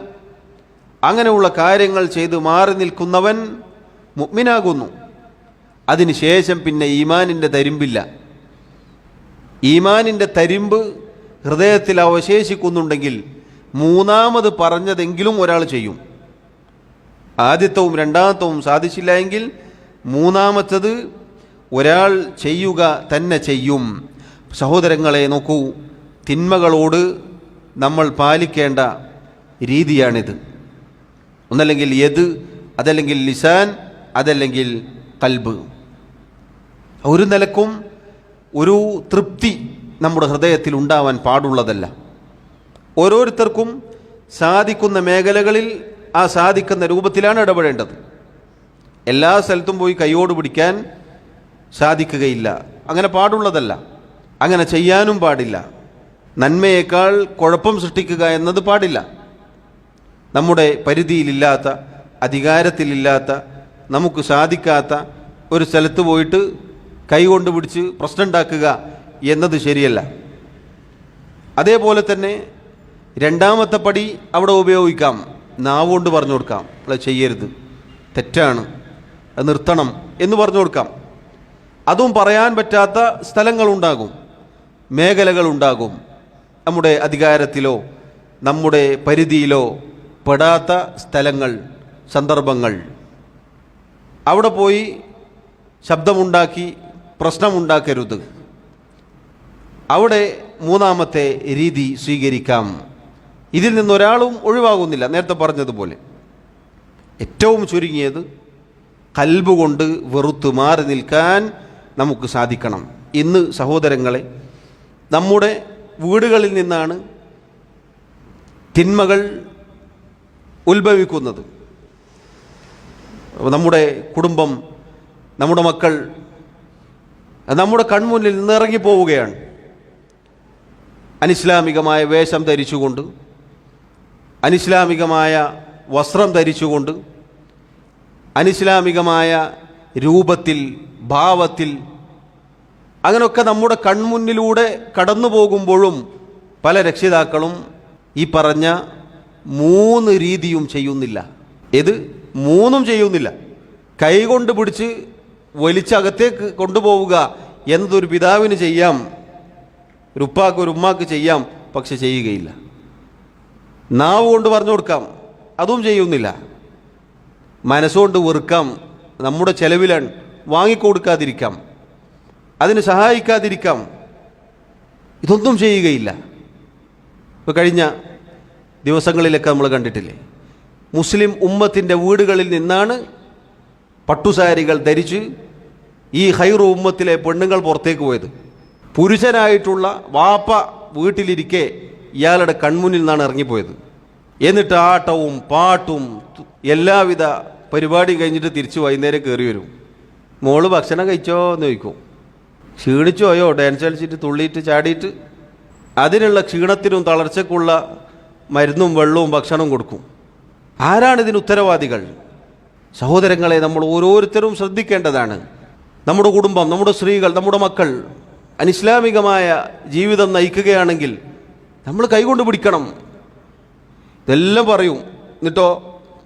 അങ്ങനെയുള്ള കാര്യങ്ങൾ ചെയ്ത് മാറി നിൽക്കുന്നവൻ മുഅ്മിനാകുന്നു. അതിനുശേഷം പിന്നെ ഈമാനിൻ്റെ തരിമ്പില്ല. ഈമാനിൻ്റെ തരിമ്പ് ഹൃദയത്തിൽ അവശേഷിക്കുന്നുണ്ടെങ്കിൽ മൂന്നാമത് പറഞ്ഞതെങ്കിലും ഒരാൾ ചെയ്യും. ആദ്യത്തവും രണ്ടാമത്തവും സാധിച്ചില്ല എങ്കിൽ മൂന്നാമത്തത് ഒരാൾ ചെയ്യുക തന്നെ ചെയ്യും. സഹോദരങ്ങളെ നോക്കൂ, തിന്മകളോട് നമ്മൾ പാലിക്കേണ്ട രീതിയാണിത്. ഒന്നല്ലെങ്കിൽ യദ്, അതല്ലെങ്കിൽ ലിസാൻ, അതല്ലെങ്കിൽ കൽബ്. ഒരു നിലക്കും ഒരു തൃപ്തി നമ്മുടെ ഹൃദയത്തിൽ ഉണ്ടാവാൻ പാടുള്ളതല്ല. ഓരോരുത്തർക്കും സാധിക്കുന്ന മേഖലകളിൽ ആ സാധിക്കുന്ന രൂപത്തിലാണ് ഇടപെടേണ്ടത്. എല്ലാ സ്ഥലത്തും പോയി കൈയോട് പിടിക്കാൻ സാധിക്കുകയില്ല. അങ്ങനെ പാടുള്ളതല്ല, അങ്ങനെ ചെയ്യാനും പാടില്ല. നന്മയേക്കാൾ കുഴപ്പം സൃഷ്ടിക്കുക എന്നത് പാടില്ല. നമ്മുടെ പരിധിയിലില്ലാത്ത, അധികാരത്തിലില്ലാത്ത, നമുക്ക് സാധിക്കാത്ത ഒരു സ്ഥലത്ത് പോയിട്ട് കൈകൊണ്ട് പിടിച്ച് പ്രശ്നം ഉണ്ടാക്കുക എന്നത് ശരിയല്ല. അതേപോലെ തന്നെ രണ്ടാമത്തെ പടി അവിടെ ഉപയോഗിക്കാം. നാവുകൊണ്ട് പറഞ്ഞു കൊടുക്കാം, അത് ചെയ്യരുത്, തെറ്റാണ്, അത് നിർത്തണം എന്ന് പറഞ്ഞു കൊടുക്കാം. അതും പറയാൻ പറ്റാത്ത സ്ഥലങ്ങളുണ്ടാകും, മേഖലകളുണ്ടാകും. നമ്മുടെ അധികാരത്തിലോ നമ്മുടെ പരിധിയിലോ പെടാത്ത സ്ഥലങ്ങൾ, സന്ദർഭങ്ങൾ. അവിടെ പോയി ശബ്ദമുണ്ടാക്കി പ്രശ്നമുണ്ടാക്കരുത്. അവിടെ മൂന്നാമത്തെ രീതി സ്വീകരിക്കാം. ഇതിൽ നിന്നൊരാളും ഒഴിവാകുന്നില്ല. നേരത്തെ പറഞ്ഞതുപോലെ ഏറ്റവും ചുരുങ്ങിയത് ഖൽബ് കൊണ്ട് വെറുത്ത് മാറി നിൽക്കാൻ നമുക്ക് സാധിക്കണം. ഇന്ന് സഹോദരങ്ങളെ, നമ്മുടെ വീടുകളിൽ നിന്നാണ് തിന്മകൾ ഉത്ഭവിക്കുന്നത്. നമ്മുടെ കുടുംബം, നമ്മുടെ മക്കൾ നമ്മുടെ കൺമുന്നിൽ നിന്ന് ഇറങ്ങിപ്പോവുകയാണ്. അനിസ്ലാമികമായ വേഷം ധരിച്ചുകൊണ്ട്, അനിസ്ലാമികമായ വസ്ത്രം ധരിച്ചുകൊണ്ട്, അനിസ്ലാമികമായ രൂപത്തിൽ, ഭാവത്തിൽ, അങ്ങനെയൊക്കെ നമ്മുടെ കൺമുന്നിലൂടെ കടന്നു പോകുമ്പോഴും പല രക്ഷിതാക്കളും ഈ പറഞ്ഞ 3 രീതിയും ചെയ്യുന്നില്ല. ഇത് 3ഉം ചെയ്യുന്നില്ല. കൈകൊണ്ട് പിടിച്ച് വലിച്ചകത്തേക്ക് കൊണ്ടുപോവുക എന്നതൊരു പിതാവിന് ചെയ്യാം, ഒരു ഉപ്പാക്ക് ഒരു ഉമ്മാക്ക് ചെയ്യാം, പക്ഷെ ചെയ്യുകയില്ല. നാവ് കൊണ്ട് പറഞ്ഞു കൊടുക്കാം, അതും ചെയ്യുന്നില്ല. മനസ്സുകൊണ്ട് വെറുക്കാം, നമ്മുടെ ചെലവിലാണ്, വാങ്ങിക്കൊടുക്കാതിരിക്കാം, അതിന് സഹായിക്കാതിരിക്കാം, ഇതൊന്നും ചെയ്യുകയില്ല. ഇപ്പോൾ കഴിഞ്ഞ ദിവസങ്ങളിലൊക്കെ നമ്മൾ കണ്ടിട്ടില്ലേ, മുസ്ലിം ഉമ്മത്തിൻ്റെ വീടുകളിൽ നിന്നാണ് പട്ടുസാരികൾ ധരിച്ച് ഈ ഖൈറു ഉമ്മത്തിലെ പെണ്ണുങ്ങൾ പുറത്തേക്ക് പോയത്. പുരുഷനായിട്ടുള്ള വാപ്പ വീട്ടിലിരിക്കെ ഇയാളുടെ കൺമുന്നിൽ നിന്നാണ് ഇറങ്ങിപ്പോയത്. എന്നിട്ട് ആട്ടവും പാട്ടും എല്ലാവിധ പരിപാടിയും കഴിഞ്ഞിട്ട് തിരിച്ച് വൈകുന്നേരം കയറി വരും. മോള് ഭക്ഷണം കഴിച്ചോ എന്ന് ചോദിക്കും. ക്ഷീണിച്ചു പോയോ, ഡാൻസ് കളിച്ചിട്ട് തുള്ളിയിട്ട് ചാടിയിട്ട്? അതിനുള്ള ക്ഷീണത്തിനും തളർച്ചയ്ക്കുള്ള മരുന്നും വെള്ളവും ഭക്ഷണവും കൊടുക്കും. ആരാണ് ഇതിന് ഉത്തരവാദികൾ? സഹോദരങ്ങളെ, നമ്മൾ ഓരോരുത്തരും ശ്രദ്ധിക്കേണ്ടതാണ്. നമ്മുടെ കുടുംബം, നമ്മുടെ സ്ത്രീകൾ, നമ്മുടെ മക്കൾ അനിസ്ലാമികമായ ജീവിതം നയിക്കുകയാണെങ്കിൽ നമ്മൾ കൈകൊണ്ട് പിടിക്കണം. ഇതെല്ലാം പറയും, എന്നിട്ടോ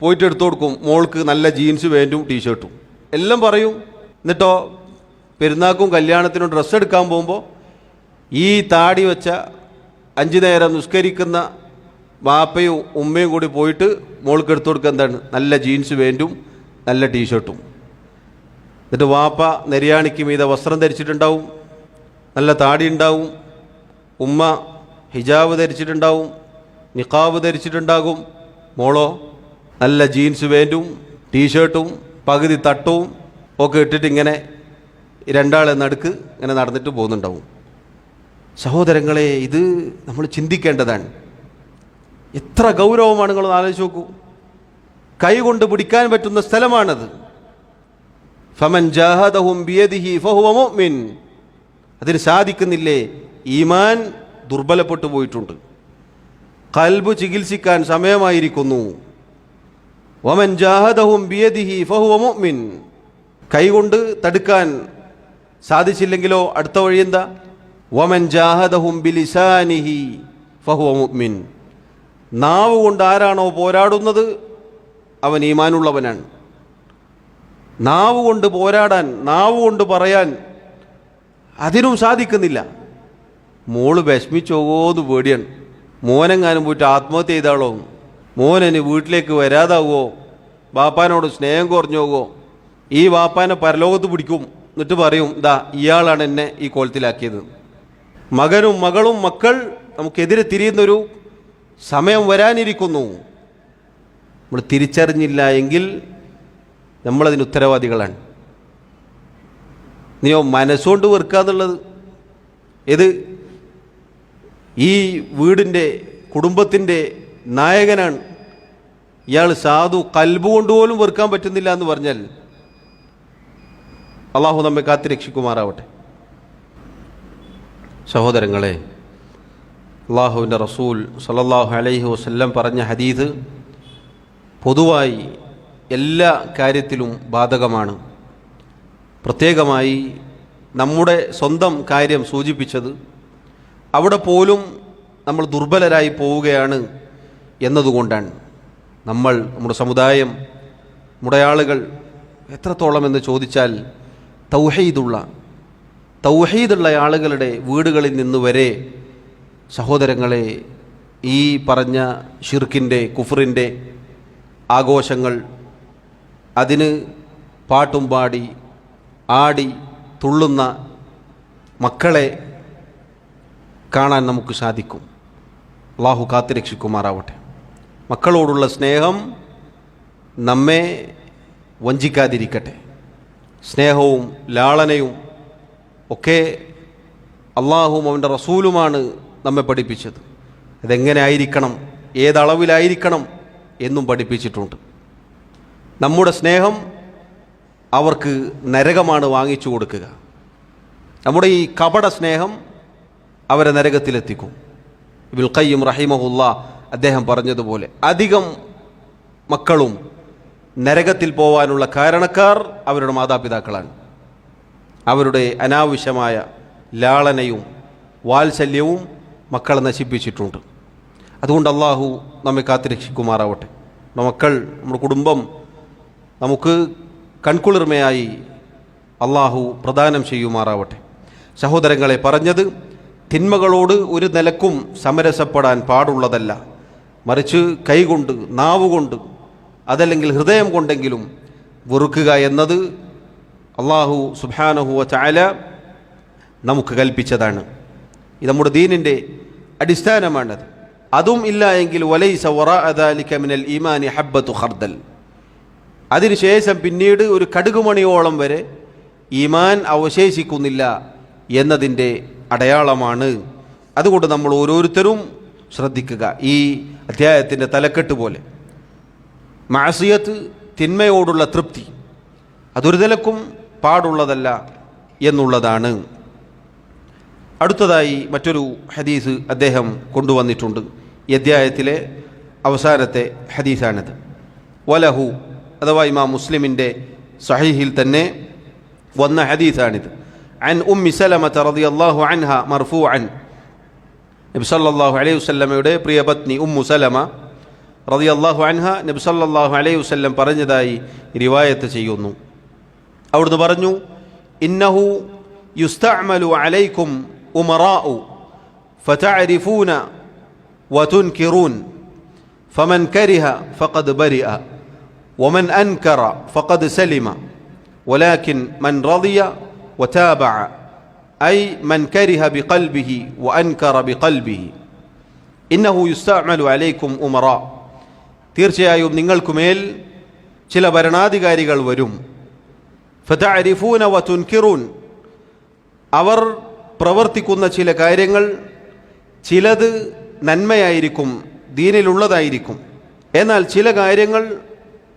പോയിട്ട് എടുത്തു കൊടുക്കും. മോൾക്ക് നല്ല ജീൻസ് പാൻറ്റും ടീഷർട്ടും എല്ലാം പറയും. എന്നിട്ടോ പെരുന്നാൾക്കും കല്യാണത്തിനും ഡ്രസ്സ് എടുക്കാൻ പോകുമ്പോൾ ഈ താടി വെച്ച 5 നേരം നിസ്കരിക്കുന്ന വാപ്പയും ഉമ്മയും കൂടി പോയിട്ട് മോൾക്ക് എടുത്തു കൊടുക്കുക എന്താണ്? നല്ല ജീൻസ് പാൻറ്റും നല്ല ടീഷർട്ടും. എന്നിട്ട് വാപ്പ നെരിയാണിക്ക് മീതെ വസ്ത്രം ധരിച്ചിട്ടുണ്ടാവും, നല്ല താടി ഉണ്ടാവും. ഉമ്മ ഹിജാബ് ധരിച്ചിട്ടുണ്ടാവും, നിഖാബ് ധരിച്ചിട്ടുണ്ടാകും. മോളോ നല്ല ജീൻസ് പാൻറ്റും ടീഷർട്ടും പകുതി തട്ടവും ഒക്കെ ഇട്ടിട്ട് ഇങ്ങനെ രണ്ടാളെ നടുക്ക് ഇങ്ങനെ നടന്നിട്ട് പോകുന്നുണ്ടാവും. സഹോദരങ്ങളെ, ഇത് നമ്മൾ ചിന്തിക്കേണ്ടതാണ്. എത്ര ഗൗരവമാണ്, നിങ്ങളൊന്ന് ആലോചിച്ച് നോക്കൂ. കൈ കൊണ്ട് പിടിക്കാൻ പറ്റുന്ന സ്ഥലമാണത്. ഫമൻ ജാഹദഹും ബിയദിഹി ഫഹുവ മുഅ്മിൻ. അതിന് സാധിക്കുന്നില്ലേ, ഈമാൻ ദുർബലപ്പെട്ടു പോയിട്ടുണ്ട്. ഖൽബ് ചികിത്സിക്കാൻ സമയമായിരിക്കുന്നു. വമൻ ജാഹദഹും ബിയദിഹി ഫഹുവ മുഅ്മിൻ. കൈകൊണ്ട് തടുക്കാൻ സാധിച്ചില്ലെങ്കിലോ അടുത്ത വഴി എന്താ? വമൻ ജാഹദഹും ബിലിസാനിഹി ഫഹുവ മുഅ്മിൻ. നാവ് കൊണ്ട് ആരാണോ പോരാടുന്നത് അവൻ ഈമാനുള്ളവനാണ്. നാവ് കൊണ്ട് പോരാടാൻ, നാവ് കൊണ്ട് പറയാൻ അതിനും സാധിക്കുന്നില്ല. മോള് വിഷമിച്ചോന്ന് പേടിയാണ്. മോനെങ്ങാനും പോയിട്ട് ആത്മഹത്യ ചെയ്താളോ, മോനന് വീട്ടിലേക്ക് വരാതാവോ, ബാപ്പാനോട് സ്നേഹം കുറഞ്ഞോകോ, ഈ വാപ്പാനെ പരലോകത്ത് പിടിക്കും. എന്നിട്ട് പറയും, ഇതാ ഇയാളാണ് എന്നെ ഈ കോലത്തിലാക്കിയത്. മകനും മകളും മക്കൾ നമുക്കെതിരെ തിരിയുന്നൊരു സമയം വരാനിരിക്കുന്നു. നമ്മൾ തിരിച്ചറിഞ്ഞില്ല എങ്കിൽ നമ്മളതിന് ഉത്തരവാദികളാണ്. നീയോ മനസ്സുകൊണ്ട് വെറുക്കുക എന്നുള്ളത്, ഇത് ഈ വീടിൻ്റെ കുടുംബത്തിൻ്റെ നായകനാണ്, ഇയാൾ സാധു, കൽബ് കൊണ്ടുപോലും വെറുക്കാൻ പറ്റുന്നില്ല എന്ന് പറഞ്ഞാൽ അള്ളാഹു നമ്മെ കാത്തുരക്ഷിക്കുമാറാവട്ടെ. സഹോദരങ്ങളെ, അള്ളാഹുവിൻ്റെ റസൂൽ സല്ലല്ലാഹു അലൈഹി വസല്ലം പറഞ്ഞ ഹദീസ് പൊതുവായി എല്ലാ കാര്യത്തിലും ബാധകമാണ്. പ്രത്യേകമായി നമ്മുടെ സ്വന്തം കാര്യം സൂചിപ്പിച്ചത് അവിടെ പോലും നമ്മൾ ദുർബലരായി പോവുകയാണ് എന്നതുകൊണ്ടാണ്. നമ്മുടെ സമുദായം, നമ്മുടെ ആളുകൾ എത്രത്തോളം എന്ന് ചോദിച്ചാൽ തൗഹീദുള്ള ആളുകളുടെ വീടുകളിൽ നിന്ന് വരെ സഹോദരങ്ങളെ ഈ പറഞ്ഞ ഷിർക്കിൻ്റെ, കുഫറിൻ്റെ ആഘോഷങ്ങൾ, അതിന് പാട്ടും പാടി ആടി തുള്ളുന്ന മക്കളെ കാണാൻ നമുക്ക് സാധിക്കും. അള്ളാഹു കാത്തുരക്ഷിക്കുമാറാവട്ടെ. മക്കളോടുള്ള സ്നേഹം നമ്മെ വഞ്ചിക്കാതിരിക്കട്ടെ. സ്നേഹവും ലാളനയും ഒക്കെ അള്ളാഹുവും അവൻ്റെ റസൂലുമാണ് നമ്മെ പഠിപ്പിച്ചത്. അതെങ്ങനെ ആയിരിക്കണം, ഏതളവിലായിരിക്കണം എന്നും പഠിപ്പിച്ചിട്ടുണ്ട്. നമ്മുടെ സ്നേഹം അവർക്ക് നരകമാണ് വാങ്ങിച്ചു കൊടുക്കുക. നമ്മുടെ ഈ കപട സ്നേഹം അവരെ നരകത്തിലെത്തിക്കും. ഇബ്നുൽ ഖയ്യിം റഹിമഹുല്ലാ അദ്ദേഹം പറഞ്ഞതുപോലെ അധികം മക്കളും നരകത്തിൽ പോവാനുള്ള കാരണക്കാർ അവരുടെ മാതാപിതാക്കളാണ്. അവരുടെ അനാവശ്യമായ ലാളനയും വാത്സല്യവും മക്കളെ നശിപ്പിച്ചിട്ടുണ്ട്. അതുകൊണ്ട് അള്ളാഹു നമ്മെ കാത്തുരക്ഷിക്കുമാറാവട്ടെ. മക്കൾ, നമ്മുടെ കുടുംബം നമുക്ക് കൺകുളിർമയായി അള്ളാഹു പ്രദാനം ചെയ്യുമാറാവട്ടെ. സഹോദരങ്ങളെ, പറഞ്ഞത് തിന്മകളോട് ഒരു നിലക്കും സമരസപ്പെടാൻ പാടുള്ളതല്ല. മറിച്ച് കൈകൊണ്ട്, നാവുകൊണ്ട്, അതല്ലെങ്കിൽ ഹൃദയം കൊണ്ടെങ്കിലും വെറുക്കുക എന്നത് അള്ളാഹു സുബ്ഹാനഹു വ തആല നമുക്ക് കൽപ്പിച്ചതാണ്. ഇത് നമ്മുടെ ദീനിൻ്റെ അടിസ്ഥാനമാണത്. അതും ഇല്ല എങ്കിൽ വലൈസ വറാഅ ദാലിക മിനൽ ഈമാനി ഹബ്ബത്തു ഖർദൽ, അതിനുശേഷം പിന്നീട് ഒരു കടുകുമണിയോളം വരെ ഈമാൻ അവശേഷിക്കുന്നില്ല എന്നതിൻ്റെ അടയാളമാണ്. അതുകൊണ്ട് നമ്മൾ ഓരോരുത്തരും ശ്രദ്ധിക്കുക. ഈ അധ്യായത്തിൻ്റെ തലക്കെട്ട് പോലെ മഅസിയത്ത്, തിന്മയോടുള്ള തൃപ്തി, അതൊരു നിലക്കും പാടുള്ളതല്ല എന്നുള്ളതാണ്. അടുത്തതായി മറ്റൊരു ഹദീസ് അദ്ദേഹം കൊണ്ടുവന്നിട്ടുണ്ട്. ഈ അധ്യായത്തിലെ അവസാനത്തെ ഹദീസാണിത്. വലഹു, അഥവാ ഇമാം മുസ്ലിമിൻ്റെ സഹീഹിൽ തന്നെ വന്ന ഹദീസാണിത്. അൻ ഉമ്മി സലമത റളിയല്ലാഹു അൻഹ മർഫൂഅൻ, നബി സല്ലല്ലാഹു അലൈഹി വസല്ലമയുടെ പ്രിയപത്നി ഉമ്മു സലമ റളിയല്ലാഹു അൻഹ നബി സല്ലല്ലാഹു അലൈഹി വസല്ലം പറഞ്ഞതായി റിവായത്ത് ചെയ്യുന്നു. അവിടുന്ന് പറഞ്ഞു, ഇന്നഹു യുസ്തഅമലു അലൈക്കും ഉമറാഉ ഫതഅരിഫൂന വതുൻകിറൂൻ ഫമൻ കരിഹ ഫഖദ് ബരിഅ വമൻ അൻകറ ഫഖദ് സലിമ വലാകിൻ മൻ റളിയ വതാബഅ ഐ മൻ കരിഹ ബിഖൽബിഹി വഅൻകറ ബിഖൽബിഹി ഇന്നഹു യുസ്തഅമലു അലൈക്കും ഉമറാ, തീർച്ചയായും നിങ്ങൾക്കുമേൽ ചില ഭരണാധികാരികൾ വരും. ഫതഅരിഫൂന വതുൻകിറൂൻ, അവർ പ്രവർത്തിക്കുന്ന ചില കാര്യങ്ങൾ ചിലത് നന്മയായിരിക്കും, ദീനിലുള്ളതായിരിക്കും. എന്നാൽ ചില കാര്യങ്ങൾ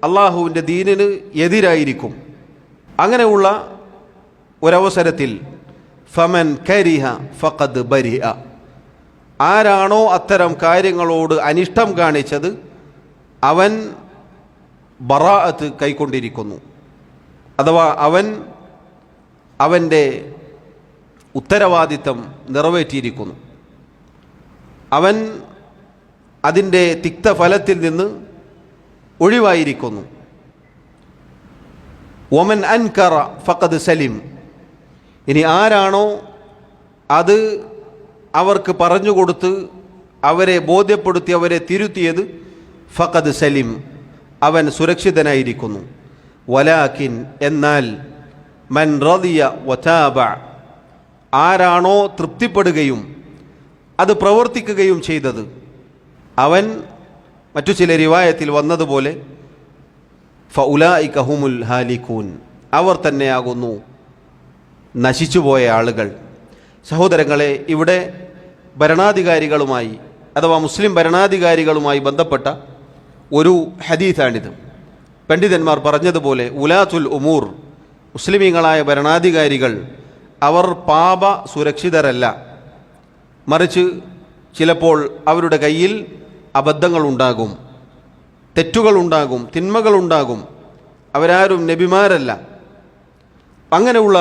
അള്ളാഹുവിൻ്റെ ദീനിന് എതിരായിരിക്കും. അങ്ങനെയുള്ള ഒരവസരത്തിൽ ഫമൻ കരിഹ ഫഖദ് ബരിഅ, ആരാണോ അത്തരം കാര്യങ്ങളോട് അനിഷ്ടം കാണിച്ചത് അവൻ ബറാഅത്ത് കൈക്കൊണ്ടിരിക്കുന്നു. അഥവാ അവൻ്റെ ഉത്തരവാദിത്തം നിറവേറ്റിയിരിക്കുന്നു. അവൻ അതിൻ്റെ തിക്തഫലത്തിൽ നിന്ന് ഒഴിവായിരിക്കുന്നു. വമൻ അൻകറ ഫഖദ് സലിം, ഇനി ആരാണോ അത് അവർക്ക് പറഞ്ഞുകൊടുത്ത് അവരെ ബോധ്യപ്പെടുത്തി അവരെ തിരുത്തിയത് ഫഖദ് സലിം, അവൻ സുരക്ഷിതനായിരിക്കുന്നു. വലാകിൻ, എന്നാൽ മൻ റളിയ വതാബ, ആരാണോ തൃപ്തിപ്പെടുകയും അത് പ്രവർത്തിക്കുകയും ചെയ്തത് അവൻ, മറ്റു ചില റിവായത്തിൽ വന്നതുപോലെ ഫഉലൈക ഹുമുൽ ഹാലികൂൻ, അവർ തന്നെയാകുന്നു നശിച്ചുപോയ ആളുകൾ. സഹോദരങ്ങളെ, ഇവിടെ ഭരണാധികാരികളുമായി അഥവാ മുസ്ലിം ഭരണാധികാരികളുമായി ബന്ധപ്പെട്ട ഒരു ഹദീസാണിത്. പണ്ഡിതന്മാർ പറഞ്ഞതുപോലെ ഉലാത്തുൽ ഉമൂർ, മുസ്ലിമീങ്ങളായ ഭരണാധികാരികൾ അവർ പാപ സുരക്ഷിതരല്ല. മറിച്ച് ചിലപ്പോൾ അവരുടെ കയ്യിൽ അബദ്ധങ്ങളുണ്ടാകും, തെറ്റുകളുണ്ടാകും, തിന്മകളുണ്ടാകും. അവരാരും നബിമാരല്ല. അങ്ങനെയുള്ള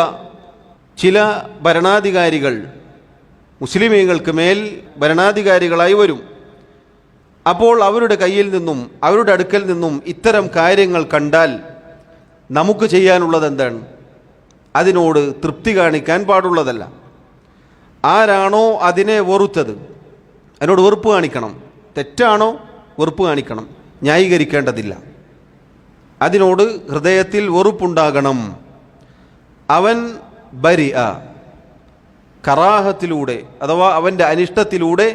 ചില ഭരണാധികാരികൾ മുസ്ലിമീങ്ങൾക്ക് മേൽ ഭരണാധികാരികളായി വരും. അപ്പോൾ അവരുടെ കയ്യിൽ നിന്നും അവരുടെ അടുക്കൽ നിന്നും ഇത്തരം കാര്യങ്ങൾ കണ്ടാൽ നമുക്ക് ചെയ്യാനുള്ളത് എന്താണ്? അതിനോട് തൃപ്തി കാണിക്കാൻ പാടുള്ളതല്ല. ആരാണോ അതിനെ വെറുത്തത് അതിനോട് വെറുപ്പ് കാണിക്കണം. തെറ്റാണോ വെറുപ്പ് കാണിക്കണം, ന്യായീകരിക്കേണ്ടതില്ല. അതിനോട് ഹൃദയത്തിൽ വെറുപ്പുണ്ടാകണം. അവൻ ബരിഅ, കറാഹത്തിലൂടെ അഥവാ അവൻ്റെ അനിഷ്ടത്തിലൂടെ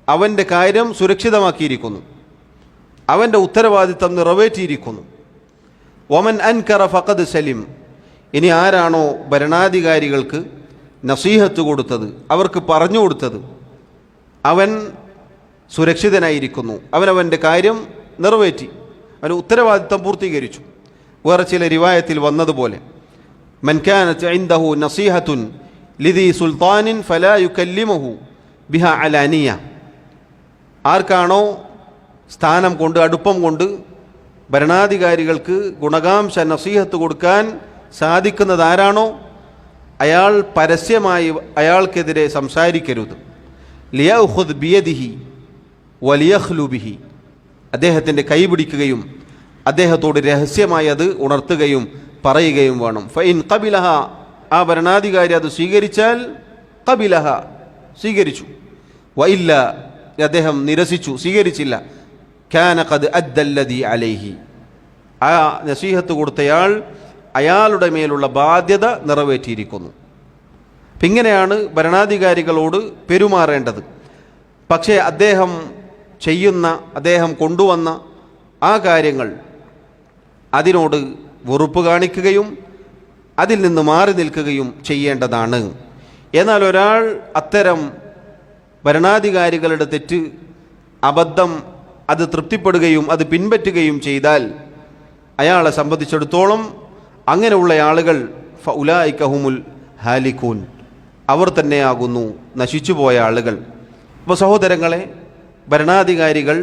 അവൻ്റെ കാര്യം സുരക്ഷിതമാക്കിയിരിക്കുന്നു, അവൻ്റെ ഉത്തരവാദിത്തം നിറവേറ്റിയിരിക്കുന്നു. വമൻ അൻകറ ഫഖദ് സലിം. ഇനി ആരാണോ ഭരണാധികാരികൾക്ക് നസീഹത്ത് കൊടുത്തത്, അവർക്ക് പറഞ്ഞു കൊടുത്തത്, അവൻ സുരക്ഷിതനായിരിക്കുന്നു, അവനവൻ്റെ കാര്യം നിറവേറ്റി, അവൻ ഉത്തരവാദിത്തം പൂർത്തീകരിച്ചു. വേറെ ചില റിവായത്തിൽ വന്നതുപോലെ മൻ കാനത് ഇൻദഹു നസീഹത്തുൻ ലിദി സുൽത്താനിൻ ഫലാ യുകല്ലിമുഹു ബിഹാ അലാനിയ. ആർക്കാണോ സ്ഥാനം കൊണ്ട് അടുപ്പം കൊണ്ട് ഭരണാധികാരികൾക്ക് ഗുണകാംശ നസീഹത്ത് കൊടുക്കാൻ സാധിക്കുന്നത് ആരാണോ അയാൾ പരസ്യമായി അയാൾക്കെതിരെ സംസാരിക്കരുത്. ലിയഖുദ് ബിയദിഹി വലിയഖ്ലു ബിഹി. അദ്ദേഹത്തിൻ്റെ കൈ പിടിക്കുകയും അദ്ദേഹത്തോട് രഹസ്യമായി അത് ഉണർത്തുകയും പറയുകയും വേണം. ഫഇൻ ഖബിലഹ, ആ ഭരണാധികാരി അത് സ്വീകരിച്ചാൽ ഖബിലഹ, സ്വീകരിച്ചു. വഇല്ല, അദ്ദേഹം നിരസിച്ചു, സ്വീകരിച്ചില്ല, കാന ഖദ് അദ്ദല്ലദി അലൈഹി, ആ നസീഹത്ത് കൊടുത്തയാൾ അയാളുടെ മേലുള്ള ബാധ്യത നിറവേറ്റിയിരിക്കുന്നു. ഇങ്ങനെയാണ് ഭരണാധികാരികളോട് പെരുമാറേണ്ടത്. പക്ഷേ അദ്ദേഹം കൊണ്ടുവന്ന ആ കാര്യങ്ങൾ അതിനോട് വെറുപ്പ് കാണിക്കുകയും അതിൽ നിന്ന് മാറി നിൽക്കുകയും ചെയ്യേണ്ടതാണ്. എന്നാൽ ഒരാൾ അത്തരം ഭരണാധികാരികളുടെ തെറ്റ്, അബദ്ധം അത് തൃപ്തിപ്പെടുകയും അത് പിൻപറ്റുകയും ചെയ്താൽ അയാളെ സംബന്ധിച്ചിടത്തോളം അങ്ങനെയുള്ള ആളുകൾ ഫഉലൈക ഹുമുൽ ഹാലികൂൻ, അവർ തന്നെയാകുന്നു നശിച്ചുപോയ ആളുകൾ. അപ്പോൾ സഹോദരങ്ങളെ, ഭരണാധികാരികൾ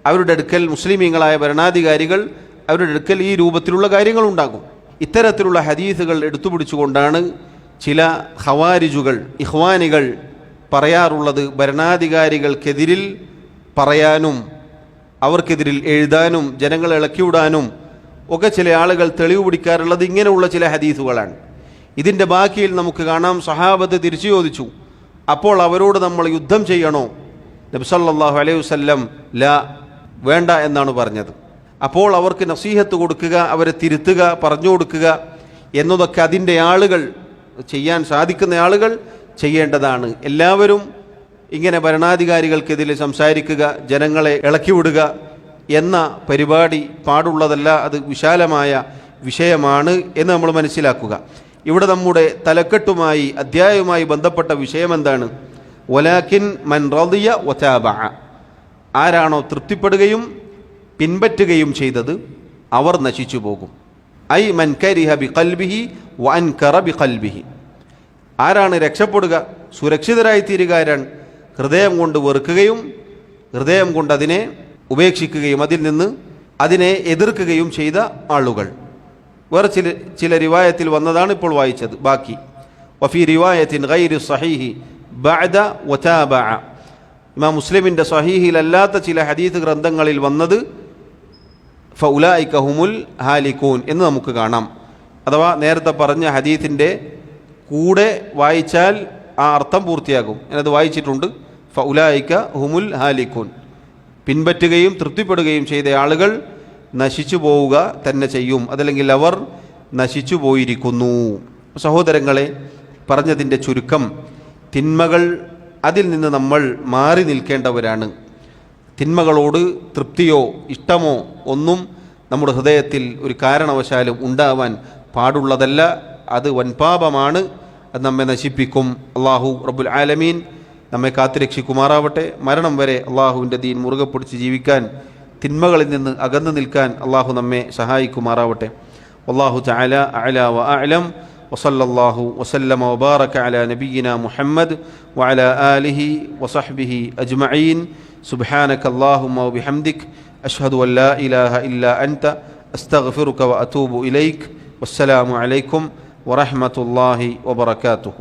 അവരുടെ അടുക്കൽ, മുസ്ലിമീങ്ങളായ ഭരണാധികാരികൾ അവരുടെ അടുക്കൽ ഈ രൂപത്തിലുള്ള കാര്യങ്ങളുണ്ടാകും. ഇത്തരത്തിലുള്ള ഹദീസുകൾ എടുത്തുപിടിച്ചുകൊണ്ടാണ് ചില ഖവാരിജുകൾ, ഇഖ്വാനികൾ പറയാറുള്ളത്, ഭരണാധികാരികൾക്കെതിരിൽ പറയാനും അവർക്കെതിരിൽ എഴുതാനും ജനങ്ങളെ ഇളക്കിവിടാനും ഒക്കെ ചില ആളുകൾ തെളിവ് പിടിക്കാറുള്ളത് ഇങ്ങനെയുള്ള ചില ഹദീസുകളാണ്. ഇതിൻ്റെ ബാക്കിയിൽ നമുക്ക് കാണാം, സഹാബത്ത് തിരിച്ചു ചോദിച്ചു, അപ്പോൾ അവരോട് നമ്മൾ യുദ്ധം ചെയ്യണോ? നബി സല്ലല്ലാഹു അലൈഹി വസല്ലം ലാ, വേണ്ട എന്നാണ് പറഞ്ഞത്. അപ്പോൾ അവർക്ക് നസീഹത്ത് കൊടുക്കുക, അവരെ തിരുത്തുക, പറഞ്ഞു കൊടുക്കുക എന്നതൊക്കെ അതിൻ്റെ ആളുകൾ, ചെയ്യാൻ സാധിക്കുന്ന ആളുകൾ ചെയ്യേണ്ടതാണ്. എല്ലാവരും ഇങ്ങനെ ഭരണാധികാരികൾക്കെതിരെ സംസാരിക്കുക, ജനങ്ങളെ ഇളക്കിവിടുക എന്ന പരിപാടി പാടുള്ളതല്ല. അത് വിശാലമായ വിഷയമാണ് എന്ന് നമ്മൾ മനസ്സിലാക്കുക. ഇവിടെ നമ്മുടെ തലക്കെട്ടുമായി, അധ്യായവുമായി ബന്ധപ്പെട്ട വിഷയം എന്താണ്? വലാകിൻ മൻ റളിയ വതാബഅ. ആരാണോ തൃപ്തിപ്പെടുകയും പിൻപറ്റുകയും ചെയ്തത് അവർ നശിച്ചു പോകും. ഐ മൻ കരിഹ ബിഖൽബിഹി വഅൻകറ ബിഖൽബിഹി. ആരാണ് രക്ഷപ്പെടുക, സുരക്ഷിതരായി തീരുകാരാണ് ഹൃദയം കൊണ്ട് വെറുക്കുകയും ഹൃദയം കൊണ്ട് അതിനെ ഉപേക്ഷിക്കുകയും അതിനെ എതിർക്കുകയും ചെയ്ത ആളുകൾ. വേറെ ചില റിവായത്തിൽ വന്നതാണ് ഇപ്പോൾ വായിച്ചത്. ബാക്കി വഫി റിവായത്തിൻ ഗൈരി സഹീഹി ബഅദ വതാബഅ. ഇമാം മുസ്ലിമിൻ്റെ സഹീഹിലല്ലാത്ത ചില ഹദീസ് ഗ്രന്ഥങ്ങളിൽ വന്നത് ഫഉലൈക ഹുമുൽ ഹാലികൂൻ എന്ന് നമുക്ക് കാണാം. അഥവാ നേരത്തെ പറഞ്ഞ ഹദീസിൻ്റെ കൂടെ വായിച്ചാൽ ആ അർത്ഥം പൂർത്തിയാകും. ഞാനത് വായിച്ചിട്ടുണ്ട്. ഫഉലൈക ഹുമുൽ ഹാലികൂൻ, പിൻപറ്റുകയും തൃപ്തിപ്പെടുകയും ചെയ്ത ആളുകൾ നശിച്ചു പോവുക തന്നെ ചെയ്യും, അതല്ലെങ്കിൽ അവർ നശിച്ചു പോയിരിക്കുന്നു. സഹോദരങ്ങളെ, പറഞ്ഞതിൻ്റെ ചുരുക്കം, തിന്മകൾ, അതിൽ നിന്ന് നമ്മൾ മാറി നിൽക്കേണ്ടവരാണ്. തിന്മകളോട് തൃപ്തിയോ ഇഷ്ടമോ ഒന്നും നമ്മുടെ ഹൃദയത്തിൽ ഒരു കാരണവശാലും ഉണ്ടാവാൻ പാടുള്ളതല്ല. അത് വൻപാപമാണ്, അത് നമ്മെ നശിപ്പിക്കും. അള്ളാഹു റബ്ബുൽ ആലമീൻ നമ്മെ കാത്തുരക്ഷിക്കുമാറാവട്ടെ. മരണം വരെ അള്ളാഹുവിൻ്റെ ദീൻ മുറുകെ പിടിച്ച് ജീവിക്കാൻ, തിന്മകളിൽ നിന്ന് അകന്നു നിൽക്കാൻ അള്ളാഹു നമ്മെ സഹായിക്കുമാറാവട്ടെ. വല്ലാഹു തആല അഅല വഅഅലം. وصلى الله وسلم وبارك على نبينا محمد وعلى آله وصحبه أجمعين. سبحانك اللهم وبحمدك أشهد أن لا إله إلا أنت أستغفرك وأتوب إليك. والسلام عليكم ورحمة الله وبركاته.